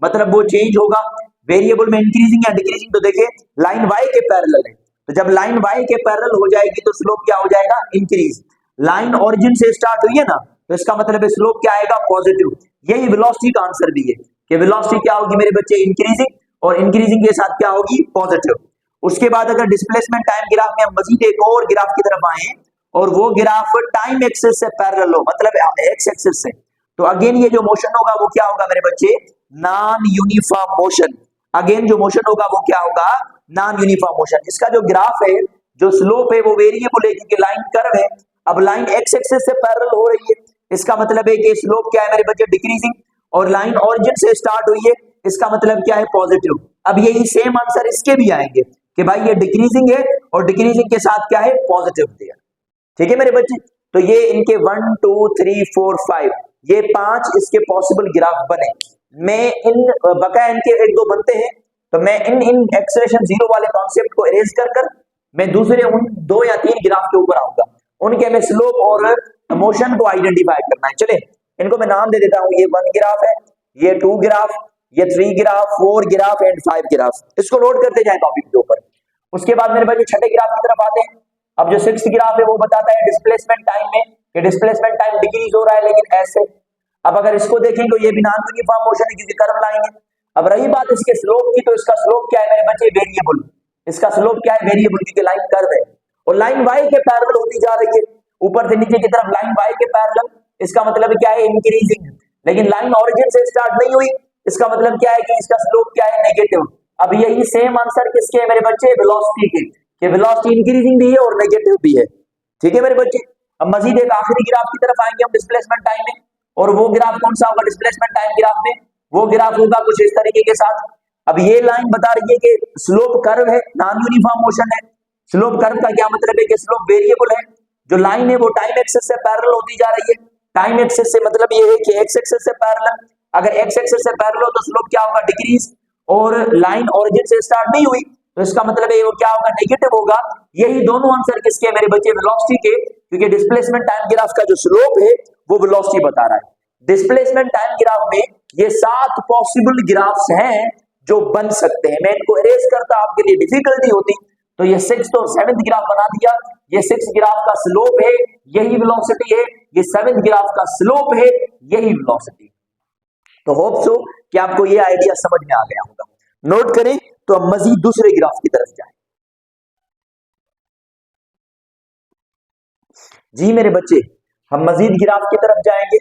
मतलब वो चेंज होगा। वेरिएबल में इंक्रीजिंग या डिक्रीजिंग, तो देखिए लाइन y के पैरेलल है, तो जब लाइन y के पैरेलल हो जाएगी तो स्लोप क्या हो जाएगा? इंक्रीज। लाइन ओरिजिन से स्टार्ट हुई है ना, तो इसका मतलब है स्लोप क्या आएगा? पॉजिटिव। यही वेलोसिटी का आंसर भी है कि वेलोसिटी क्या होगी मेरे बच्चे? इंक्रीजिंग, और इंक्रीजिंग के साथ क्या होगी? पॉजिटिव। उसके बाद अगर डिस्प्लेसमेंट टाइम ग्राफ में हम मजीद एक और ग्राफ की तरफ आए, और वो ग्राफ टाइम एक्सिस से पैरेलल हो, मतलब एक्स एक्सिस से, तो अगेन ये जो मोशन होगा वो क्या होगा मेरे बच्चे? Non uniform motion. अगेन जो मोशन होगा वो क्या होगा? Non uniform motion. इसका जो ग्राफ है, जो स्लोप है वो वेरिएबल है, क्योंकि लाइन कर्व है। अब लाइन एक्स एक्सिस से पैरेलल हो रही है, इसका मतलब है कि स्लोप क्या है मेरे बच्चे? डिक्रीजिंग। और लाइन ओरिजिन से स्टार्ट हुई है, इसका मतलब क्या है? पॉजिटिव। अब यही सेम आंसर इसके भी आएंगे कि भाई ये डिक्रीजिंग है, और डिक्रीजिंग के साथ क्या है? पॉजिटिव दिया, ठीक है मेरे बच्चे। तो ये इनके 1 2 3 4 5 ये 5 इसके पॉसिबल ग्राफ बने। मैं इन बकाया इनके एक दो बनते हैं, तो मैं इन एक्सेलरेशन जीरो वाले कॉन्सेप्ट को इरेज कर मैं दूसरे उन 2 या 3 ग्राफ के ऊपर आऊंगा, उनके में स्लोप और मोशन को आइडेंटिफाई करना है। चले इनको मैं नाम दे देता हूं, ये 1 ग्राफ है, ये 2 ग्राफ, ये 3 ग्राफ, 4 ग्राफ एंड 5 ग्राफ। इसको नोट करते जाए टॉपिक के ऊपर। उसके बाद मेरे बच्चे छठे ग्राफ की तरफ आते हैं। अब जो 6th ग्राफ है वो बताता है डिस्प्लेसमेंट टाइम में कि डिस्प्लेसमेंट टाइम डिक्रीज हो रहा है, लेकिन ऐसे। अब अगर इसको देखें तो ये भी नॉन यूनिफॉर्म मोशन है, क्योंकि कर्व लाइन है। अब रही बात इसके स्लोप की, तो इसका स्लोप क्या है मेरे बच्चे? वेरिएबल। इसका स्लोप क्या है? वेरिएबल, क्योंकि लाइन कर्व है और लाइन y के पैरेलल होती जा रही है, ऊपर से नीचे की तरफ लाइन y के पैरेलल। इसका मतलब क्या है? इंक्रीजिंग। लेकिन लाइन ओरिजिन से स्टार्ट नहीं हुई, इसका मतलब क्या है कि इसका स्लोप क्या है? नेगेटिव। अब यही सेम आंसर किसके है मेरे बच्चे? वेलोसिटी के, कि वेलोसिटी इंक्रीजिंग भी है और नेगेटिव भी है, ठीक है मेरे बच्चे। अब मजीद एक आखिरी ग्राफ की तरफ आएंगे हम डिस्प्लेसमेंट टाइम में, और वो ग्राफ कौन सा होगा डिस्प्लेसमेंट टाइम ग्राफ में? वो ग्राफ होगा कुछ इस तरीके के साथ। अब ये लाइन बता रही है कि स्लोप कर्व है, नॉन यूनिफॉर्म मोशन है। स्लोप कर्व का क्या मतलब है? कि स्लोप वेरिएबल है। जो लाइन है वो टाइम एक्सिस से पैरेलल होती जा रही है। टाइम एक्सिस से मतलब ये है कि एक्स एक्सिस से पैरेलल। अगर एक्स एक्सिस से पैरेलल हो तो स्लोप क्या होगा? डिक्रीज। और लाइन ओरिजिन से स्टार्ट नहीं हुई, तो इसका मतलब है वो क्या होगा? नेगेटिव होगा। यही दोनों आंसर किसके मेरे बच्चे? वेलोसिटी के, क्योंकि डिस्प्लेसमेंट टाइम ग्राफ का जो स्लोप है वो वेलोसिटी बता रहा है। डिस्प्लेसमेंट टाइम ग्राफ में ये 7 पॉसिबल ग्राफ्स हैं जो बन सकते हैं। मैं इनको इरेज करता आपके लिए डिफिकल्टी होती, तो ये 6th और 7th ग्राफ बना दिया। ये 6th ग्राफ का स्लोप है, यही वेलोसिटी है। ये 7th ग्राफ का स्लोप है, यही वेलोसिटी। तो होप सो कि आपको ये आइडिया समझ में आ गया होगा। नोट करें तो हम मजीद दूसरे ग्राफ की तरफ जाएं। जी मेरे बच्चे, हम मजीद ग्राफ की तरफ जाएंगे।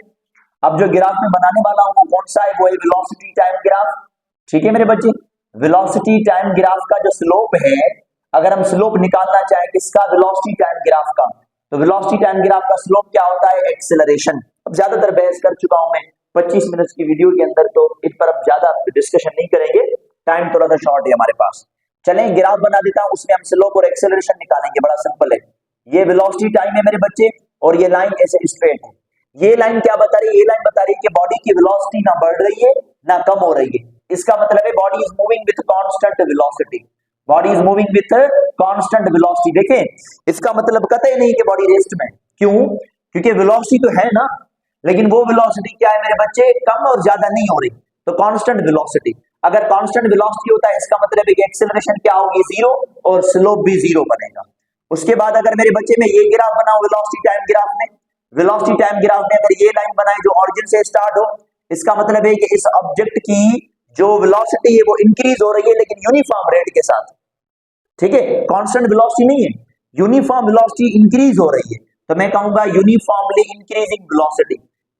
अब जो ग्राफ में बनाने वाला हूं वो कौन सा है? वो है वेलोसिटी टाइम ग्राफ। ठीक है मेरे बच्चे, वेलोसिटी टाइम ग्राफ का जो स्लोप है, अगर हम स्लोप निकालना चाहें किसका? वेलोसिटी टाइम ग्राफ का, तो वेलोसिटी टाइम ग्राफ का स्लोप क्या होता है? एक्सेलरेशन। अब ज्यादातर बहस कर चुका हूं मैं 25 मिनट की वीडियो के अंदर, तो इन पर अब ज्यादा डिस्कशन नहीं करेंगे, टाइम थोड़ा सा शॉर्ट है हमारे पास। चलें ग्राफ बना देता हूं, उसमें हम स्लोप और एक्सेलरेशन निकालेंगे। बड़ा सिंपल है। ये वेलोसिटी टाइम है मेरे बच्चे, और ये लाइन ऐसे स्ट्रेट है। ये लाइन क्या बता रही है? ये लाइन बता रही है कि बॉडी की वेलोसिटी ना बढ़ रही है ना कम हो रही है। इसका मतलब है body is moving with constant velocity. Body is moving with constant velocity. देखें, इसका मतलब कतई नहीं कि बॉडी रेस्ट में। क्यों? क्योंकि वेलोसिटी तो है ना, लेकिन वो वेलोसिटी क्या है मेरे बच्चे? कम और ज्यादा नहीं हो रही, तो कांस्टेंट वेलोसिटी। अगर कांस्टेंट वेलोसिटी होता है, इसका मतलब है कि एक्सेलरेशन क्या होगी? जीरो, और स्लोप भी जीरो बनेगा। उसके बाद अगर मेरे बच्चे में ये ग्राफ बनाओ वेलोसिटी टाइम ग्राफ में, वेलोसिटी टाइम ग्राफ में अगर ये लाइन बनाए जो ओरिजिन से स्टार्ट हो, इसका मतलब है कि इस ऑब्जेक्ट की जो वेलोसिटी है वो इंक्रीज हो रही है, लेकिन यूनिफॉर्म रेट के साथ। ठीक है, कांस्टेंट वेलोसिटी नहीं है, यूनिफॉर्म वेलोसिटी इंक्रीज हो रही है। तो मैं कहूंगा यूनिफॉर्मली इंक्रीजिंग वेलोसिटी।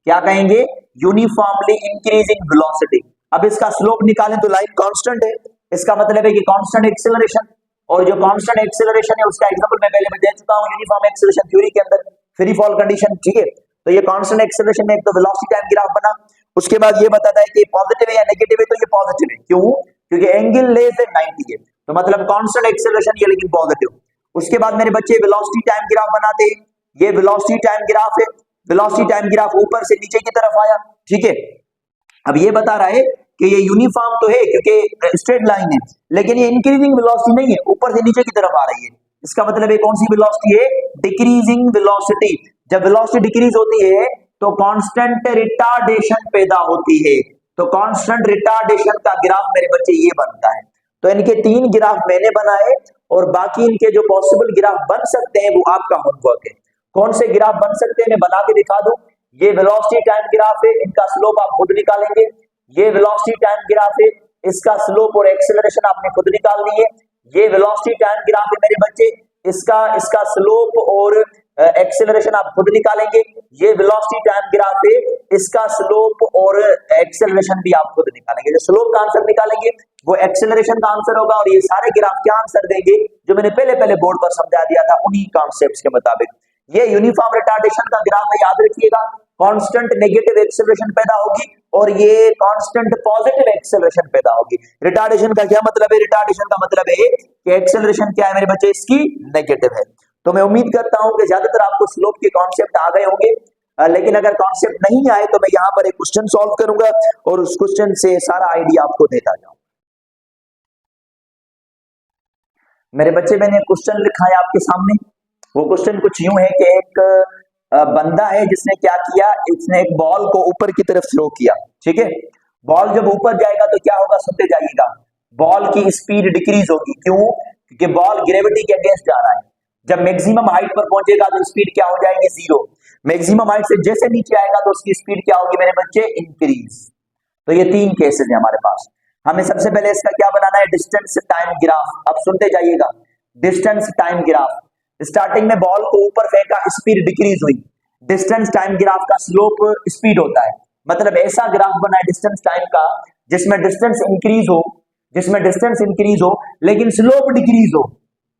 क्या कहेंगे? Uniformly increasing velocity. अब इसका स्लोप निकालें तो लाइन कांस्टेंट है, इसका मतलब है कि कांस्टेंट एक्सेलरेशन। और जो कांस्टेंट एक्सेलरेशन है उसका एग्जांपल मैं पहले दे चुका हूं यूनिफॉर्म एक्सेलरेशन थ्योरी के अंदर, फ्री फॉल कंडीशन। ठीक है, तो ये कांस्टेंट एक्सेलरेशन में एक तो वेलोसिटी टाइम ग्राफ बना। उसके बाद ये बताता है कि पॉजिटिव है या नेगेटिव है, तो ये पॉजिटिव है। क्यों? क्योंकि एंगल लेस देन 90 है, तो मतलब कांस्टेंट एक्सेलरेशन ये लेकिन पॉजिटिव। उसके बाद मेरे बच्चे वेलोसिटी टाइम ग्राफ बनाते हैं। ये वेलोसिटी टाइम ग्राफ है, वेलोसिटी टाइम ग्राफ ऊपर से नीचे की तरफ आया। ठीक है, अब ये बता रहा है कि ये यूनिफॉर्म तो है क्योंकि स्ट्रेट लाइन है, लेकिन ये इंक्रीजिंग वेलोसिटी नहीं है, ऊपर से नीचे की तरफ आ रही है। इसका मतलब है कौन सी वेलोसिटी है? Decreasing velocity. जब वेलोसिटी डिक्रीज होती है तो कांस्टेंट रिटार्डेशन पैदा होती है। तो कांस्टेंट रिटार्डेशन का ग्राफ मेरे बच्चे ये बनता है। तो इनके 3 ग्राफ मैंने बनाए, और बाकी इनके जो पॉसिबल ग्राफ बन सकते हैं वो आपका होमवर्क है। कौन से ग्राफ बन सकते हैं मैं बना के दिखा दूं। ये वेलोसिटी टाइम ग्राफ है, इनका स्लोप आप खुद निकालेंगे। ये वेलोसिटी टाइम ग्राफ है, इसका स्लोप और एक्सेलरेशन आपने खुद निकाल लिए। ये वेलोसिटी टाइम ग्राफ है मेरे बच्चे, इसका स्लोप और एक्सेलरेशन आप खुद निकालेंगे। ये वेलोसिटी टाइम ग्राफ है, इसका स्लोप और एक्सेलरेशन भी आप खुद निकालेंगे। जो स्लोप का आंसर निकालेंगे वो एक्सेलरेशन का आंसर होगा, और ये सारे ग्राफ क्या आंसर देंगे जो मैंने पहले बोर्ड पर समझा दिया था उन्हीं कॉन्सेप्ट्स के मुताबिक। ये यूनिफॉर्म रिटार्डेशन का ग्राफ है, याद रखिएगा। कांस्टेंट नेगेटिव एक्सेलरेशन पैदा होगी और ये कांस्टेंट पॉजिटिव एक्सेलरेशन पैदा होगी। रिटार्डेशन का क्या मतलब है? रिटार्डेशन का मतलब है कि एक्सेलरेशन क्या है मेरे बच्चे? इसकी नेगेटिव है। तो मैं उम्मीद करता हूं कि ज्यादातर आपको स्लोप के कॉन्सेप्ट आ गए होंगे, लेकिन अगर कॉन्सेप्ट नहीं आए तो मैं यहां पर एक क्वेश्चन सॉल्व करूंगा और उस क्वेश्चन से सारा आइडिया आपको देता जाऊं। मेरे बच्चे मैंने क्वेश्चन लिखा है आपके सामने। वो क्वेश्चन कुछ यूं है कि एक बंदा है जिसने क्या किया, इसने एक बॉल को ऊपर की तरफ थ्रो किया। ठीक है, बॉल जब ऊपर जाएगा तो क्या होगा? सुनते जाइएगा, बॉल की स्पीड डिक्रीज होगी। क्यों? क्योंकि बॉल ग्रेविटी के अगेंस्ट जा रहा है। जब मैक्सिमम हाइट पर पहुंचेगा तो स्पीड क्या हो जाएगी? जीरो। मैक्सिमम हाइट से जैसे नीचे आएगा तो उसकी स्पीड क्या होगी मेरे बच्चे? इंक्रीज। तो ये 3 केसेस है हमारे पास। हमें सबसे पहले इसका क्या बनाना है? Distance time graph. अब सुनते जाइएगा, डिस्टेंस टाइम ग्राफ। स्टार्टिंग में बॉल को ऊपर फेंका, स्पीड डिक्रीज हुई। डिस्टेंस टाइम ग्राफ का स्लोप स्पीड होता है, मतलब ऐसा ग्राफ बना है डिस्टेंस टाइम का जिसमें डिस्टेंस इंक्रीज हो लेकिन स्लोप डिक्रीज हो।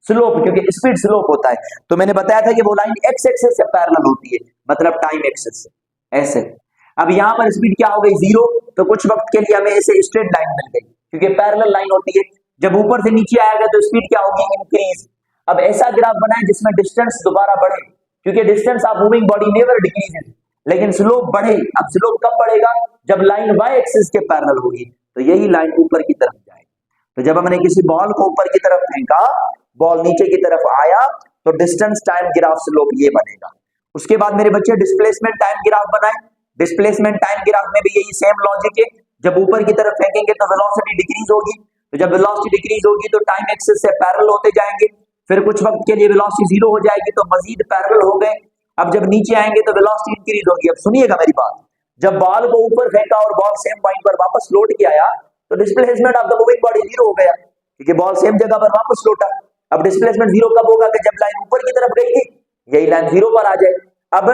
स्लोप क्योंकि स्पीड स्लोप होता है, तो मैंने बताया था कि वो लाइन एक्स एक्सिस से पैरेलल होती है, मतलब टाइम एक्सिस से। ऐसे अब यहां पर स्पीड क्या हो गई? जीरो। तो कुछ वक्त के लिए हमें ऐसे स्ट्रेट लाइन मिल गई क्योंकि पैरेलल लाइन होती है। जब ऊपर से नीचे आएगा तो स्पीड क्या होगी? इंक्रीज। अब ऐसा ग्राफ बनाए जिसमें डिस्टेंस दोबारा बढ़े, क्योंकि distance of moving body never decreases, लेकिन स्लोप बढ़े। अब स्लोप कब बढ़ेगा? जब लाइन वाई एक्सिस के पैरेलल होगी, तो यही लाइन ऊपर की तरफ जाएगी। तो जब हमने किसी बॉल को ऊपर की तरफ फेंका, बॉल नीचे की तरफ आया, तो डिस्टेंस टाइम ग्राफ स्लोप ये बनेगा। उसके बाद मेरे बच्चे डिस्प्लेसमेंट टाइम ग्राफ बनाए। डिस्प्लेसमेंट टाइम ग्राफ में भी यही सेम लॉजिक है, जब ऊपर की तरफ फेंकेंगे तो वेलोसिटी डिक्रीज होगी, तो जब वेलोसिटी डिक्रीज होगी तो टाइम एक्सिस से पैरेलल होते जाएंगे, फिर कुछ वक्त के लिए वेलोसिटी जीरो हो जाएगी तो मजीद पैरेलल हो गए। अब जब नीचे आएंगे तो वेलोसिटी इंक्रीज होगी। अब सुनिएगा मेरी बात, जब बॉल को ऊपर फेंका और बॉल सेम पॉइंट पर वापस लौट के आया तो displacement of the moving body zero हो गया, क्योंकि बॉल सेम जगह पर वापस लौटा। अब डिस्प्लेसमेंट जीरो कब होगा? कि जब लाइन ऊपर की तरफ गई थी, यही लाइन जीरो पर आ जाए। अब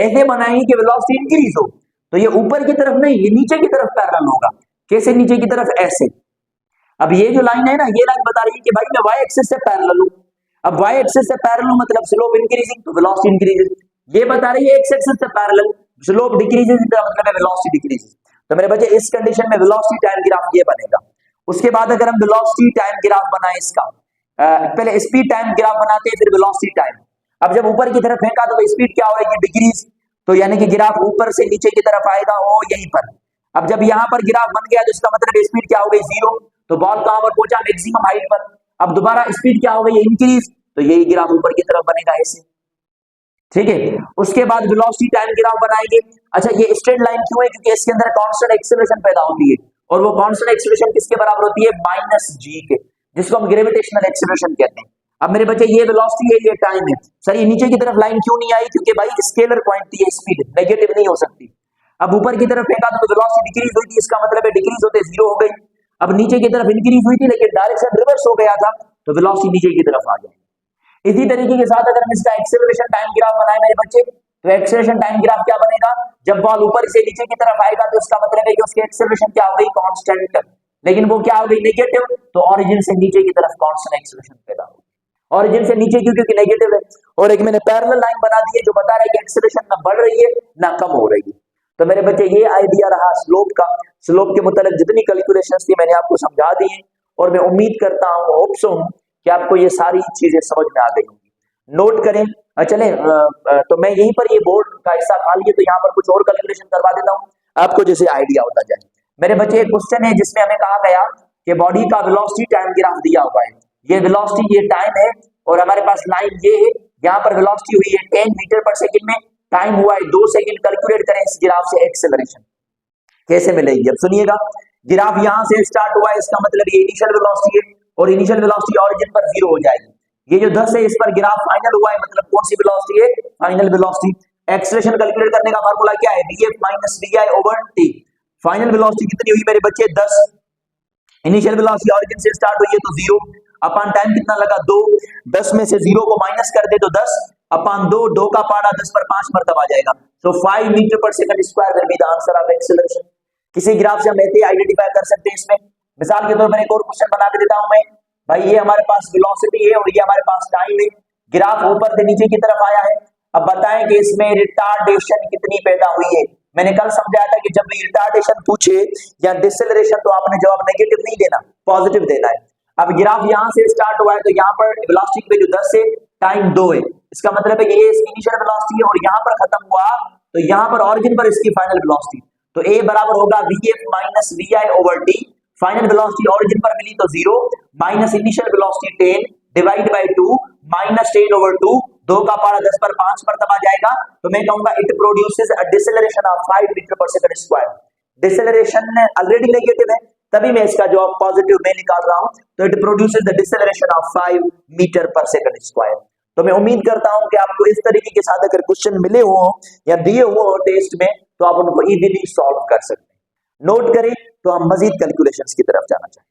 ऐसे बनाएंगे कि वेलोसिटी इंक्रीज हो, तो ये ऊपर की तरफ नहीं, ये नीचे की तरफ पैरेलल होगा। कैसे नीचे की तरफ? ऐसे। अब ये जो लाइन है ना, ये लाइन बता रही है कि भाई मैं y एक्सिस से पैरेलल हूं। अब y एक्सिस से पैरेलल मतलब स्लोप इंक्रीजिंग तो वेलोसिटी इंक्रीजेस। ये बता रही है x एक्सिस से पैरेलल स्लोप डिक्रीजेस का मतलब है वेलोसिटी डिक्रीजेस। तो मेरे बच्चे इस कंडीशन में वेलोसिटी टाइम ग्राफ ये बनेगा। उसके बाद अगर हम वेलोसिटी टाइम ग्राफ बनाए इसका, पहले स्पीड टाइम ग्राफ बनाते हैं, फिर वेलोसिटी टाइम। अब जब ऊपर की तरफ फेंका तो स्पीड क्या हो रही है? डिक्रीज, तो यानी कि ग्राफ ऊपर से नीचे की तरफ आएगा वो यहीं पर। अब जब यहां पर ग्राफ बन गया तो इसका मतलब स्पीड क्या हो गई? जीरो, तो बॉल कहां पर पहुंचा? मैक्सिमम हाइट पर। अब दोबारा स्पीड क्या हो गई? इंक्रीज, तो यही ग्राफ ऊपर की तरफ बनेगा ऐसे, ठीक है। उसके बाद वेलोसिटी टाइम ग्राफ बनाएंगे। अच्छा, ये स्ट्रेट लाइन क्यों है? क्योंकि इसके अंदर कांस्टेंट एक्सीलरेशन पैदा होती है, और वो कांस्टेंट एक्सीलरेशन किसके बराबर होती है? माइनस जी के, जिसको हम ग्रेविटेशनल एक्सीलरेशन कहते हैं। अब मेरे बच्चे ये वेलोसिटी है, ये टाइम है। सर ये नीचे की तरफ लाइन क्यों नहीं आई? क्योंकि भाई स्केलर क्वांटिटी है, स्पीड नेगेटिव नहीं हो सकती। अब ऊपर की तरफ फेंका तो वेलोसिटी डिक्रीज हुई थी, इसका मतलब है डिक्रीज होते जीरो हो गई। अब नीचे की तरफ इंक्रीज हुई थी लेकिन डायरेक्शन रिवर्स हो गया था, तो वेलोसिटी नीचे की तरफ आ गई। इसी तरीके के साथ अगर हम इसका एक्सेलरेशन टाइम ग्राफ बनाए मेरे बच्चे, तो एक्सेलरेशन टाइम ग्राफ क्या बनेगा? जब बॉल ऊपर से नीचे की तरफ आएगा तो इसका मतलब है कि उसकी एक्सेलरेशन क्या हो गई? कांस्टेंट, लेकिन वो क्या हो गई? नेगेटिव, तो ओरिजिन से नीचे की तरफ कांस्टेंट एक्सेलरेशन पैदा होगी। ओरिजिन से नीचे क्योंकि नेगेटिव है, और एक मैंने पैरेलल लाइन बना दी है जो बता रहा है कि एक्सेलरेशन ना बढ़ रही है ना कम हो रही है। तो मेरे बच्चे ये आइडिया रहा स्लोप का। स्लोप के मुताबिक जितनी कैलकुलेशंस थी मैंने आपको समझा दी है, और मैं उम्मीद करता हूँ, होप्स हूँ कि आपको ये सारी चीजें समझ में आ गई होंगी। नोट करें। चले, तो मैं यहीं पर ये बोर्ड का हिस्सा खा लिए तो यहाँ पर कुछ और कैलकुलेशन करवा देता हूँ आपको, जैसे आइडिया होता जाए। मेरे बच्चे एक क्वेश्चन है जिसमें हमें कहा गया कि बॉडी का वेलोसिटी टाइम ग्राफ दिया हुआ है। ये वेलोसिटी, ये टाइम है, और हमारे पास लाइन ये है। यहाँ पर वेलोसिटी हुई है 10 मीटर पर सेकंड में, टाइम हुआ है 2 सेकंड। कैलकुलेट करें इस ग्राफ से एक्सेलरेशन कैसे मिलेगी। अब सुनिएगा, ग्राफ यहां से स्टार्ट हुआ है, इसका मतलब ये इनिशियल वेलोसिटी है, और इनिशियल वेलोसिटी ओरिजिन पर जीरो हो जाएगी। ये जो 10 है इस पर ग्राफ फाइनल हुआ है, मतलब कौन सी वेलोसिटी है? Final velocity. एक्सेलरेशन कैलकुलेट करने का फार्मूला क्या है? vf minus vi over t। Final velocity कितनी हुई मेरे बच्चे? 10। इनिशियल वेलोसिटी ओरिजिन से स्टार्ट हुई है तो 0 अपन टाइम कितना लगा? 2। 10 में से 0 को माइनस कर दे तो 10 अपन 2, 2 का पारा 10 पर 5 मरतबा आ जाएगा। तो 5 metre per second square will be the answer of acceleration. किसी ग्राफ से हम ऐसे आइडेंटिफाई कर सकते हैं। इसमें मिसाल के तौर पर एक और क्वेश्चन बना के देता हूं मैं। भाई ये हमारे पास वेलोसिटी है और ये हमारे पास टाइम है। ग्राफ ऊपर से नीचे की तरफ आया है। अब बताएं कि इसमें रिटार्डेशन कितनी पैदा हुई है। मैंने कल समझाया था कि जब भी रिटार्डेशन पूछे या डिसेलरेशन तो आपने जवाब नेगेटिव नहीं देना, पॉजिटिव देना है। अब ग्राफ यहां से स्टार्ट हुआ है तो यहाँ पर वेलोसिटी की वैल्यू 10 है, टाइम 2 है। इसका मतलब है कि ये इसकी इनिशियल वेलोसिटी है, और यहाँ पर खत्म हुआ तो यहाँ पर ओरिजिन पर इसकी फाइनल वेलोसिटी। तो A बराबर होगा vf minus vi over t। Final velocity origin पर मिली तो 0 minus initial velocity 10 divide by 2 minus 10 over 2। 2 का पारा 10 पर 5 मरतबा जाएगा, तो मैं कहूंगा it produces a deceleration of 5 metre per second square. Deceleration already negative है, तभी मैं इसका जवाब पॉजिटिव में निकाल रहा हूं। तो it produces the deceleration of 5 metre per second square. तो मैं उम्मीद करता हूं कि आपको इस तरीके के साथ अगर क्वेश्चन मिले हो या दिए हुए हो टेस्ट में तो आप उनको इजीली सॉल्व कर सकते हैं। नोट करें तो हम मजीद कैलकुलेशंस की तरफ जाना चाहें।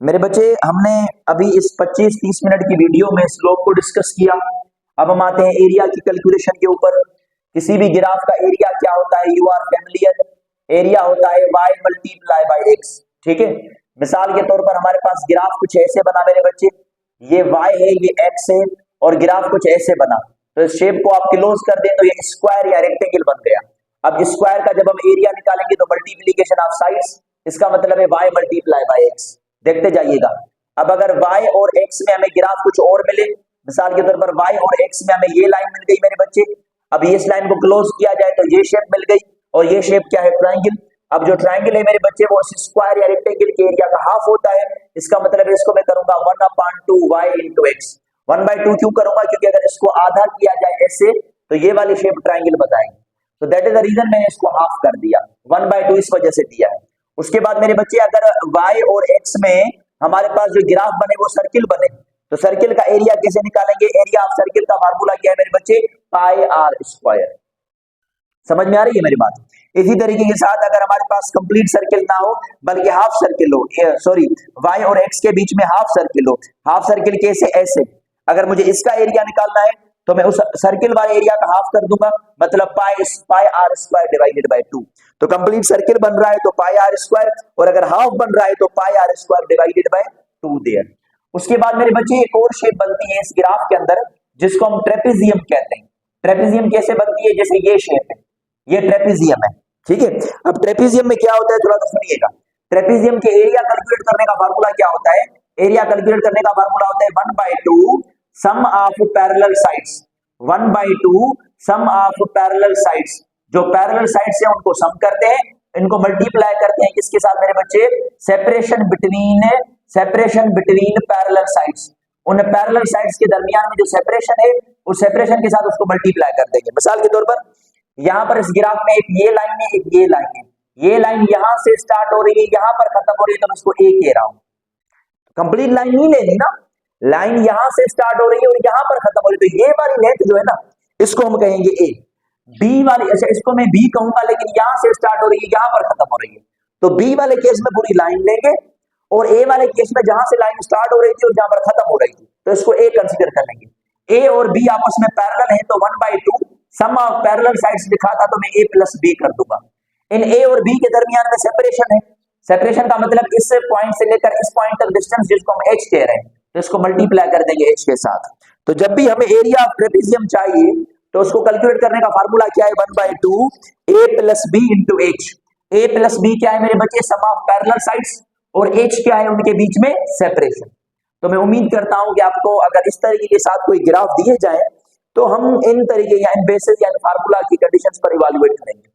मेरे बच्चे, हमने अभी इस 25-30 मिनट की वीडियो में स्लोप को डिस्कस किया। अब हम आते हैं एरिया की कैलकुलेशन के ऊपर। किसी भी ग्राफ का एरिया क्या होता है? You are familiar. एरिया होता है y मल्टीप्लाई बाय x, ठीक है। मिसाल के तौर पर हमारे पास ग्राफ कुछ ऐसे बना मेरे बच्चे, ये y है, ये x है, और ग्राफ कुछ ऐसे बना। तो इस शेप को आप क्लोज कर दें तो ये स्क्वायर या रेक्टेंगल बन गया। अब स्क्वायर का जब हम एरिया निकालेंगे तो मल्टीप्लीकेशन ऑफ साइड्स, इसका मतलब है y मल्टीप्लाई बाय x। देखते जाइएगा। अब अगर y और x में हमें ग्राफ कुछ और मिले, मिसाल के तौर पर y और x में हमें ये लाइन मिल गई मेरे बच्चे। अब इस लाइन को क्लोज किया जाए तो ये शेप मिल गई, और ये शेप क्या है? ट्रायंगल। अब जो ट्रायंगल है मेरे बच्चे वो स्क्वायर या रेक्टेंगल के एरिया का हाफ होता है। इसका मतलब है इसको मैं करूंगा 1/2 y into x। 1/2 क्यों करूंगा, क्योंकि अगर इसको आधा किया जाए ऐसे तो ये वाली शेप ट्राइंगल बताएंगे, तो दैट इज द रीजन मैंने इसको हाफ कर दिया, 1/2 इस वजह से दिया है। उसके बाद मेरे बच्चे अगर y और x में हमारे पास जो ग्राफ बने वो सर्किल बने, तो सर्किल का एरिया कैसे निकालेंगे, एरिया ऑफ सर्किल का फार्मूला क्या है मेरे बच्चे, पाई आर स्क्वायर। समझ में आ रही है मेरी बात। इसी तरीके के साथ अगर हमारे पास कंप्लीट सर्किल ना हो बल्कि हाफ सर्किल हो, सॉरी y और x के बीच में हाफ सर्किल हो, हाफ सर्किल कैसे, ऐसे अगर मुझे इसका एरिया निकालना है तो मैं उस सर्किल वाले एरिया का हाफ कर दूंगा, मतलब पाई आर स्क्वायर डिवाइडेड बाय 2। तो कंप्लीट सर्किल बन रहा है तो पाई आर स्क्वायर, और अगर हाफ बन रहा है तो pi r square divided by 2 there. उसके बाद मेरे बच्चे एक और शेप बनती है इस ग्राफ के अंदर जिसको हम ट्रेपेजियम कहते हैं। ट्रेपेजियम कैसे बनती है, जैसे ये शेप है, ये ट्रेपेजियम है, ठीक है। अब ट्रेपेजियम में क्या होता है थोड़ा तो सुनिएगा। ट्रेपेजियम के एरिया कैलकुलेट करने का फार्मूला क्या होता है, एरिया कैलकुलेट करने का फार्मूला होता है 1/2 sum of parallel sides, 1/2 sum of parallel sides. जो पैरेलल साइड्स है उनको सम करते हैं, इनको मल्टीप्लाई करते हैं किसके साथ मेरे बच्चे, सेपरेशन बिटवीन पैरेलल साइड्स। उन पैरेलल साइड्स के दरमियान में जो सेपरेशन है उस सेपरेशन के साथ उसको मल्टीप्लाई कर देंगे। मिसाल के तौर पर यहां पर इस ग्राफ में एक ये लाइन है, एक ये लाइन है, ये लाइन यहां से स्टार्ट हो रही है, यहां पर खत्म हो रही है, तो मैं इसको ए कह रहा हूं। कंप्लीट लाइन नहीं लेनी ना, लाइन यहां से स्टार्ट हो रही है और यहां पर खत्म हो रही है, तो ये वाली लेंथ जो है ना इसको हम कहेंगे ए। बी वाली, अच्छा इसको मैं बी कहूंगा, लेकिन यहां से स्टार्ट हो रही है यहां पर खत्म हो रही है, तो बी वाले केस में पूरी लाइन लेंगे, और ए वाले केस में जहां से लाइन स्टार्ट हो रही थी और जहां पर खत्म हो रही थी तो इसको ए कंसीडर कर लेंगे। ए और बी आपस में पैरेलल है तो 1/2 सम ऑफ पैरेलल साइड्स लिखा था तो मैं a प्लस b कर दूंगा। इन a और b के दरमियान में सेपरेशन है, सेपरेशन का मतलब इस पॉइंट से लेकर इस पॉइंट तक डिस्टेंस जिसको हम h कह रहे हैं, तो इसको मल्टीप्लाई कर देंगे h के साथ। तो जब भी हमें एरिया ऑफ ट्रेपेजियम चाहिए तो उसको कैलकुलेट करने का फार्मूला क्या है, 1/2 a plus b into h। a plus b क्या है मेरे बच्चे, सम ऑफ पैरेलल साइड्स, और h क्या है, उनके बीच में सेपरेशन। तो मैं उम्मीद करता हूं कि आपको अगर इस तरीके के साथ कोई ग्राफ दिए जाए तो हम इन तरीके या इन बेसिस या इन फार्मूला की कंडीशंस पर इवैल्यूएट करेंगे।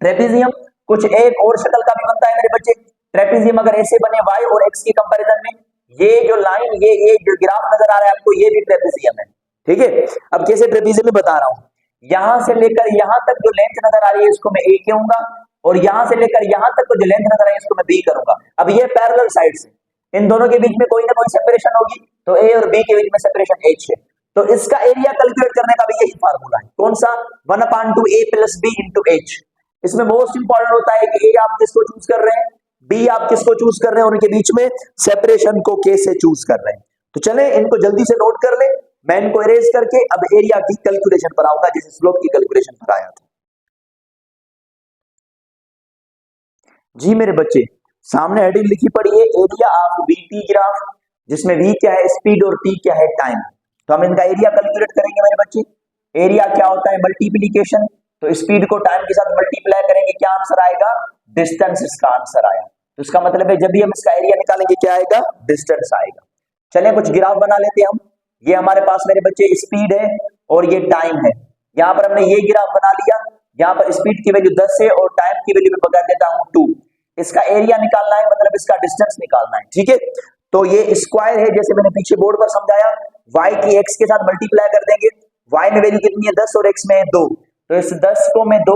ट्रेपेजियम कुछ एक और शक्ल का भी बनता है मेरे बच्चे। ट्रेपेजियम अगर ऐसे बने y और x की कंपैरिजन में, ये जो लाइन, ये जो ग्राफ नजर आ रहा है आपको, ये भी ट्रेपेजियम है, ठीक है। अब कैसे ट्रेपेजियम में बता रहा हूं, यहां से लेकर यहां तक जो लेंथ नजर आ रही है इसको मैं a कहूंगा, और यहां से लेकर यहां तक जो लेंथ नजर आ रही है इसको मैं b करूंगा। अब ये पैरेलल साइड्स है, इन दोनों के बीच में कोई ना कोई सेपरेशन होगी, तो a और b के बीच में सेपरेशन h है, तो इसका एरिया कैलकुलेट करने का भी यही फार्मूला है। कौन सा, 1/2 a plus b into h। इसमें मोस्ट इंपॉर्टेंट होता है कि a आप किसको चूज कर रहे हैं, b आप किसको चूज कर रहे हैं, उनके बीच में सेपरेशन को कैसे चूज कर रहे हैं। तो चले इनको जल्दी से नोट कर ले, मैं इनको इरेज करके अब एरिया की कैलकुलेशन पर आऊंगा, जैसे स्लोप की कैलकुलेशन पर आया था। जी मेरे बच्चे, सामने हेडिंग लिखी पड़ी है एरिया ऑफ बीटी ग्राफ, जिसमें v क्या है स्पीड और t क्या है टाइम। तो हम इनका एरिया कैलकुलेट करेंगे मेरे बच्चे। एरिया क्या होता है, मल्टीप्लीकेशन, तो स्पीड को टाइम के साथ मल्टीप्लाई करेंगे, क्या आंसर आएगा, डिस्टेंस इसका आंसर आया। तो इसका मतलब है जब भी हम इसका एरिया निकालेंगे क्या आएगा, डिस्टेंस आएगा। चलें कुछ ग्राफ बना लेते हैं हम। ये हमारे पास मेरे बच्चे स्पीड है और ये टाइम है। यहाँ पर हमने ये ग्राफ बना लिया, यहाँ पर स्पीड की वैल्यू 10 है और टाइम की वैल्यू मैं बता देता हूँ 2। इसका एरिया निकालना है, मतलब इसका डिस्टेंस निकालना है, ठीक है। तो ये स्क्वायर है, जैसे मैंने पीछे बोर्ड पर समझाया, y की x के साथ मल्टीप्लाई कर देंगे, y में वैल्यू कितनी है 10 और x में है 2, तो इस 10 को मैं 2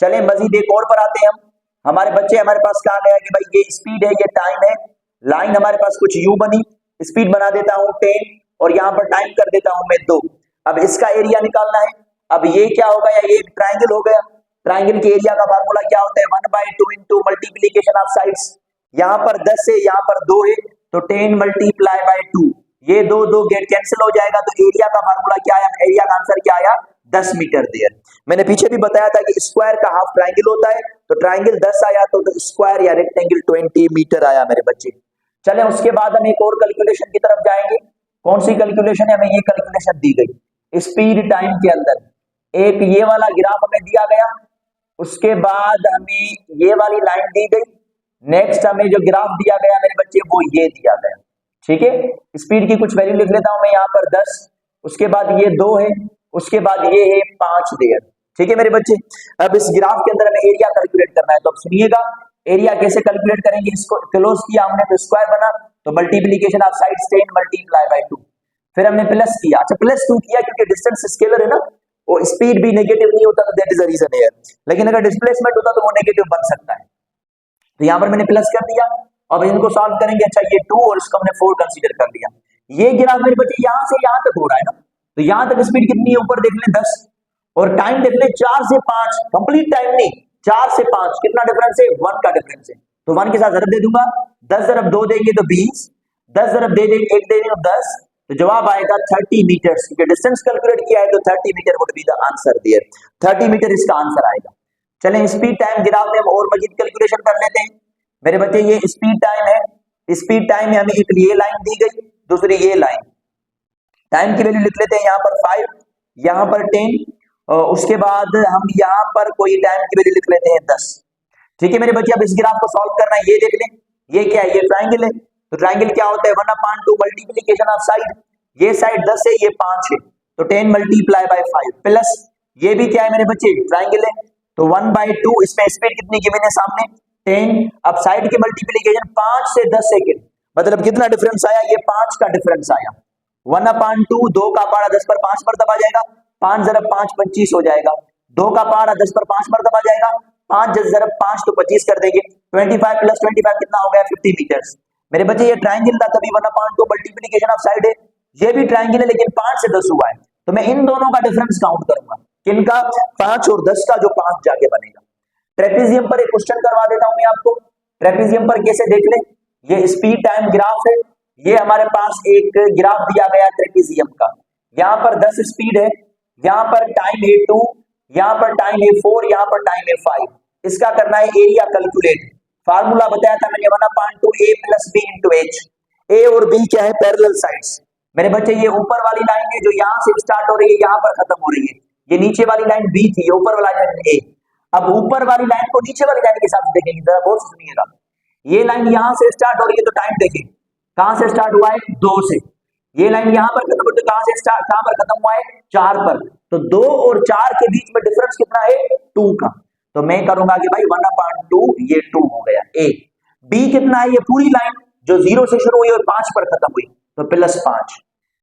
चलें मजीद एक और पर आते हैं हम। हमारे बच्चे, हमारे पास कहा गया कि भाई ये स्पीड है, ये टाइम है, लाइन हमारे पास कुछ u बनी, स्पीड बना देता हूं 10 और यहाँ पर टाइम कर देता हूं मैं 2। अब इसका एरिया निकालना है। अब ये क्या हो गया, ये ट्राइंगल हो गया। ट्राइंगल के एरिया का फार्मूला क्या होता है, 1/2 इंटू मल्टीप्लीकेशन ऑफ साइड्स। यहाँ पर 10 है, यहाँ पर 2 है, तो 10 मल्टीप्लाई बाय 2, ये 2 गेट कैंसिल हो जाएगा, तो एरिया का फार्मूला क्या आया, एरिया का आंसर क्या आया, 10 मीटर देयर। मैंने पीछे भी बताया था कि स्क्वायर का हाफ ट्राइंगल होता है, तो ट्राइंगल 10 आया तो स्क्वायर या रेक्टेंगल 20 मीटर आया मेरे बच्चे। चले उसके बाद हम एक और कैलकुलेशन की तरफ जाएंगे। कौन सी कैलकुलेशन है, हमें ये कैलकुलेशन दी गई स्पीड टाइम के अंदर। एक ये वाला ग्राफ हमें दिया गया, उसके बाद हमें ये वाली लाइन दी गई, नेक्स्ट हमें जो ग्राफ दिया गया मेरे बच्चे वो ये दिया गया, ठीक है। स्पीड की कुछ वैल्यू लिख लेता हूं मैं यहाँ पर 10, उसके बाद ये 2 है, उसके बाद ये है 5 देयर, ठीक है मेरे बच्चे। अब इस ग्राफ के अंदर हमें एरिया कैलकुलेट करना है, तो अब सुनिएगा एरिया कैसे कैलकुलेट करेंगे, इसको क्लोज किया हमने तो स्क्वायर बना, तो multiplication of sides 10 multiply by 2, फिर हमने प्लस किया, अच्छा प्लस क्यों किया, क्योंकि डिस्टेंस स्केलर है ना, वो स्पीड भी नेगेटिव नहीं होता, तो that is the reason here, लेकिन अगर डिस्प्लेसमेंट होता तो वो नेगेटिव बन सकता है, तो यहाँ पर मैंने प्लस कर दिया। अब इनको सॉल्व करेंगे, अच्छा ये 2 और इसको हमने 4 कंसीडर कर लिया, ये ग्राफ मेरे बच्चे यहाँ से यहाँ तक हो रहा है ना, तो यहाँ तक स्पीड कितनी है, ऊपर देख लें 10, और टाइम देख लें 4 से 5, कंप्लीट टाइम नहीं, 4 से 5 कितना डिफरेंस है, 1 का डिफरेंस है, तो 1 के साथ ज़रब दे दूंगा, 10 ज़रब 2 देंगे तो 20, 10 ज़रब दे देंगे 1 दे देंगे तो 10, तो जवाब आएगा 30 मीटर, क्योंकि डिस्टेंस कैलकुलेट किया है तो 30 metre would be the answer there, 30 metre इसका आंसर आएगा। चलें स्पीड टाइम ग्राफ में हम और मजीद कैलकुलेशन कर लेते हैं मेरे बच्चे, ये स्पीड टाइम है, स्पीड टाइम में हमें एक ये लाइन दी गई, दूसरी ये लाइन, टाइम की वैल्यू लिख लेते हैं यहाँ पर 5, यहाँ पर 10, उसके बाद हम यहाँ पर कोई टाइम की वैल्यू लिख लेते हैं 10, ठीक है मेरे बच्चे। अब इस ग्राफ को सॉल्व करना है, ये देख लें, ये क्या है, ये ट्राइंगल है, तो ट्राइंगल क्या होता है, 1/2 मल्टीप्लीकेशन ऑफ साइड, ये साइड 10 है, ये 5 है, तो 10 मल्टीप्लाई बाय 5 प्लस ये भी क्या है मेरे बच्चे, ट्राइंगल है, तो 1/2, इसमें स्पीड कितनी गिवन है सामने 10, अब साइड की मल्टीप्लीकेशन 5 से 10 सेकेंड, मतलब कितना डिफरेंस आया, ये 5 का डिफरेंस आया, 1/2, 2 का पारा 10 पर 5 मरतबा जाएगा, 5 ज़रब 5 25 हो जाएगा, 2 का पारा 10 पर 5 मरतबा जाएगा, 5 ज़रब 5 तो 25 कर देंगे, 25 प्लस 25 कितना हो गया, 50 मीटर्स। मेरे बच्चे ये ट्राइंगल था, तभी 1/2 मल्टीप्लीकेशन ऑफ साइड है, ये भी ट्राइंगल है लेकिन 5 से 10 हुआ है, तो मैं इन दोनों का डिफरेंस काउंट करूंगा, किनका, 5 और 10 का, जो 5 जाके बनेगा। ट्रेपेजियम पर एक क्वेश्चन करवा देता हूं मैं आपको, ट्रेपेजियम पर कैसे देख लें, ये स्पीड टाइम ग्राफ है, ये हमारे पास एक ग्राफ दिया गया ट्रेपेजियम का, यहाँ पर 10 स्पीड है, यहाँ पर टाइम है 2, यहाँ पर टाइम है 4, यहाँ पर टाइम है 5, इसका करना है एरिया कैलकुलेट, फार्मूला बताया था मैंने 1/2 a plus b into h, A और बी क्या है, पैरेलल साइड्स मेरे बच्चे, ये ऊपर वाली लाइन है जो यहाँ से स्टार्ट हो रही है यहाँ पर खत्म हो रही है, ये नीचे वाली लाइन बी थी, ये ऊपर वाली लाइन ए, अब ऊपर वाली लाइन को नीचे वाली लाइन के साथ देखेंगे, जरा बहुत सुनिएगा, ये लाइन यहां से स्टार्ट हो रही है, तो टाइम देखें कहां से स्टार्ट हुआ है, 2 से, ये लाइन यहां पर खत्म होती है, कहां से स्टार्ट, कहां पर खत्म हुआ है, 4 पर, तो 2 और 4 के बीच में डिफरेंस कितना है, 2 का, तो मैं करूंगा कि भाई 1/2 ये 2 हो गया, ए बी कितना है, ये पूरी लाइन जो 0 से शुरू हुई और 5 पर खत्म हुई, तो +5,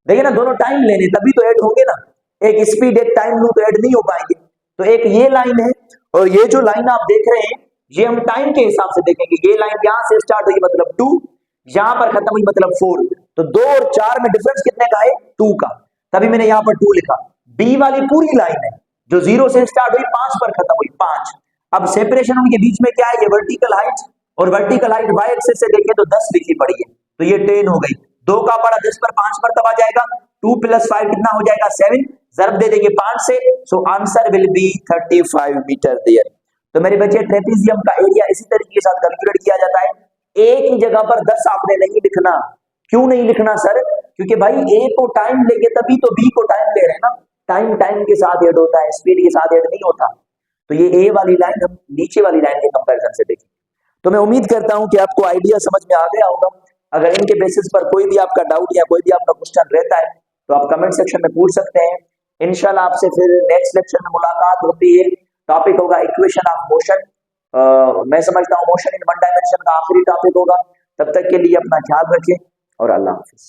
देखिए ना दोनों टाइम लेने तभी तो ऐड होंगे ना, एक स्पीड एक टाइम लूं तो ऐड नहीं हो पाएंगे, तो एक ये लाइन है और ये जो लाइन आप देख रहे हैं ये हम टाइम के हिसाब से देखेंगे, ये लाइन यहां से स्टार्ट हुई मतलब 2, यहां पर खत्म हुई मतलब 4, तो 2 और 4 में डिफरेंस कितने का है, 2 का, तभी मैंने यहां पर 2 लिखा। बी वाली पूरी लाइन है जो 0 से स्टार्ट हुई 5 पर खत्म हुई 5, अब सेपरेशन उनके बीच में क्या है, ये वर्टिकल हाइट, और वर्टिकल हाइट वाई एक्सिस से देखें तो 10 लिखी पड़ी है, तो ये 10 हो गई, 2 का पारा 10 पर 5 मरतबा जाएगा, 2 + 5 कितना हो जाएगा 7, ज़रब दे देंगे 5 से, so answer will be 35 metre there. तो मेरे बच्चे ट्रेपेजियम का एरिया इसी तरीके के साथ कैलकुलेट किया जाता है, एक ही जगह पर 10 आपने नहीं लिखना, क्यों नहीं लिखना सर, क्योंकि भाई ए को टाइम लेंगे तभी तो बी को टाइम ले रहे हैं ना, टाइम टाइम के साथ ऐड होता है, स्पीड के साथ ऐड नहीं होता, तो ये ए वाली लाइन हम नीचे वाली लाइन के कंपैरिजन से देखें। तो मैं उम्मीद करता हूं कि आपको आइडिया समझ में आ गया होगा, अगर इनके बेसिस पर कोई भी आपका डाउट या कोई भी आपका क्वेश्चन रहता है तो आप कमेंट सेक्शन में पूछ सकते हैं, इंशाल्लाह आपसे फिर नेक्स्ट लेक्चर में मुलाकात होती है, टॉपिक होगा इक्वेशन ऑफ मोशन, मैं समझता हूँ मोशन इन वन डायमेंशन का आखिरी टॉपिक होगा, तब तक के लिए अपना ख्याल रखें और अल्लाह हाफिज।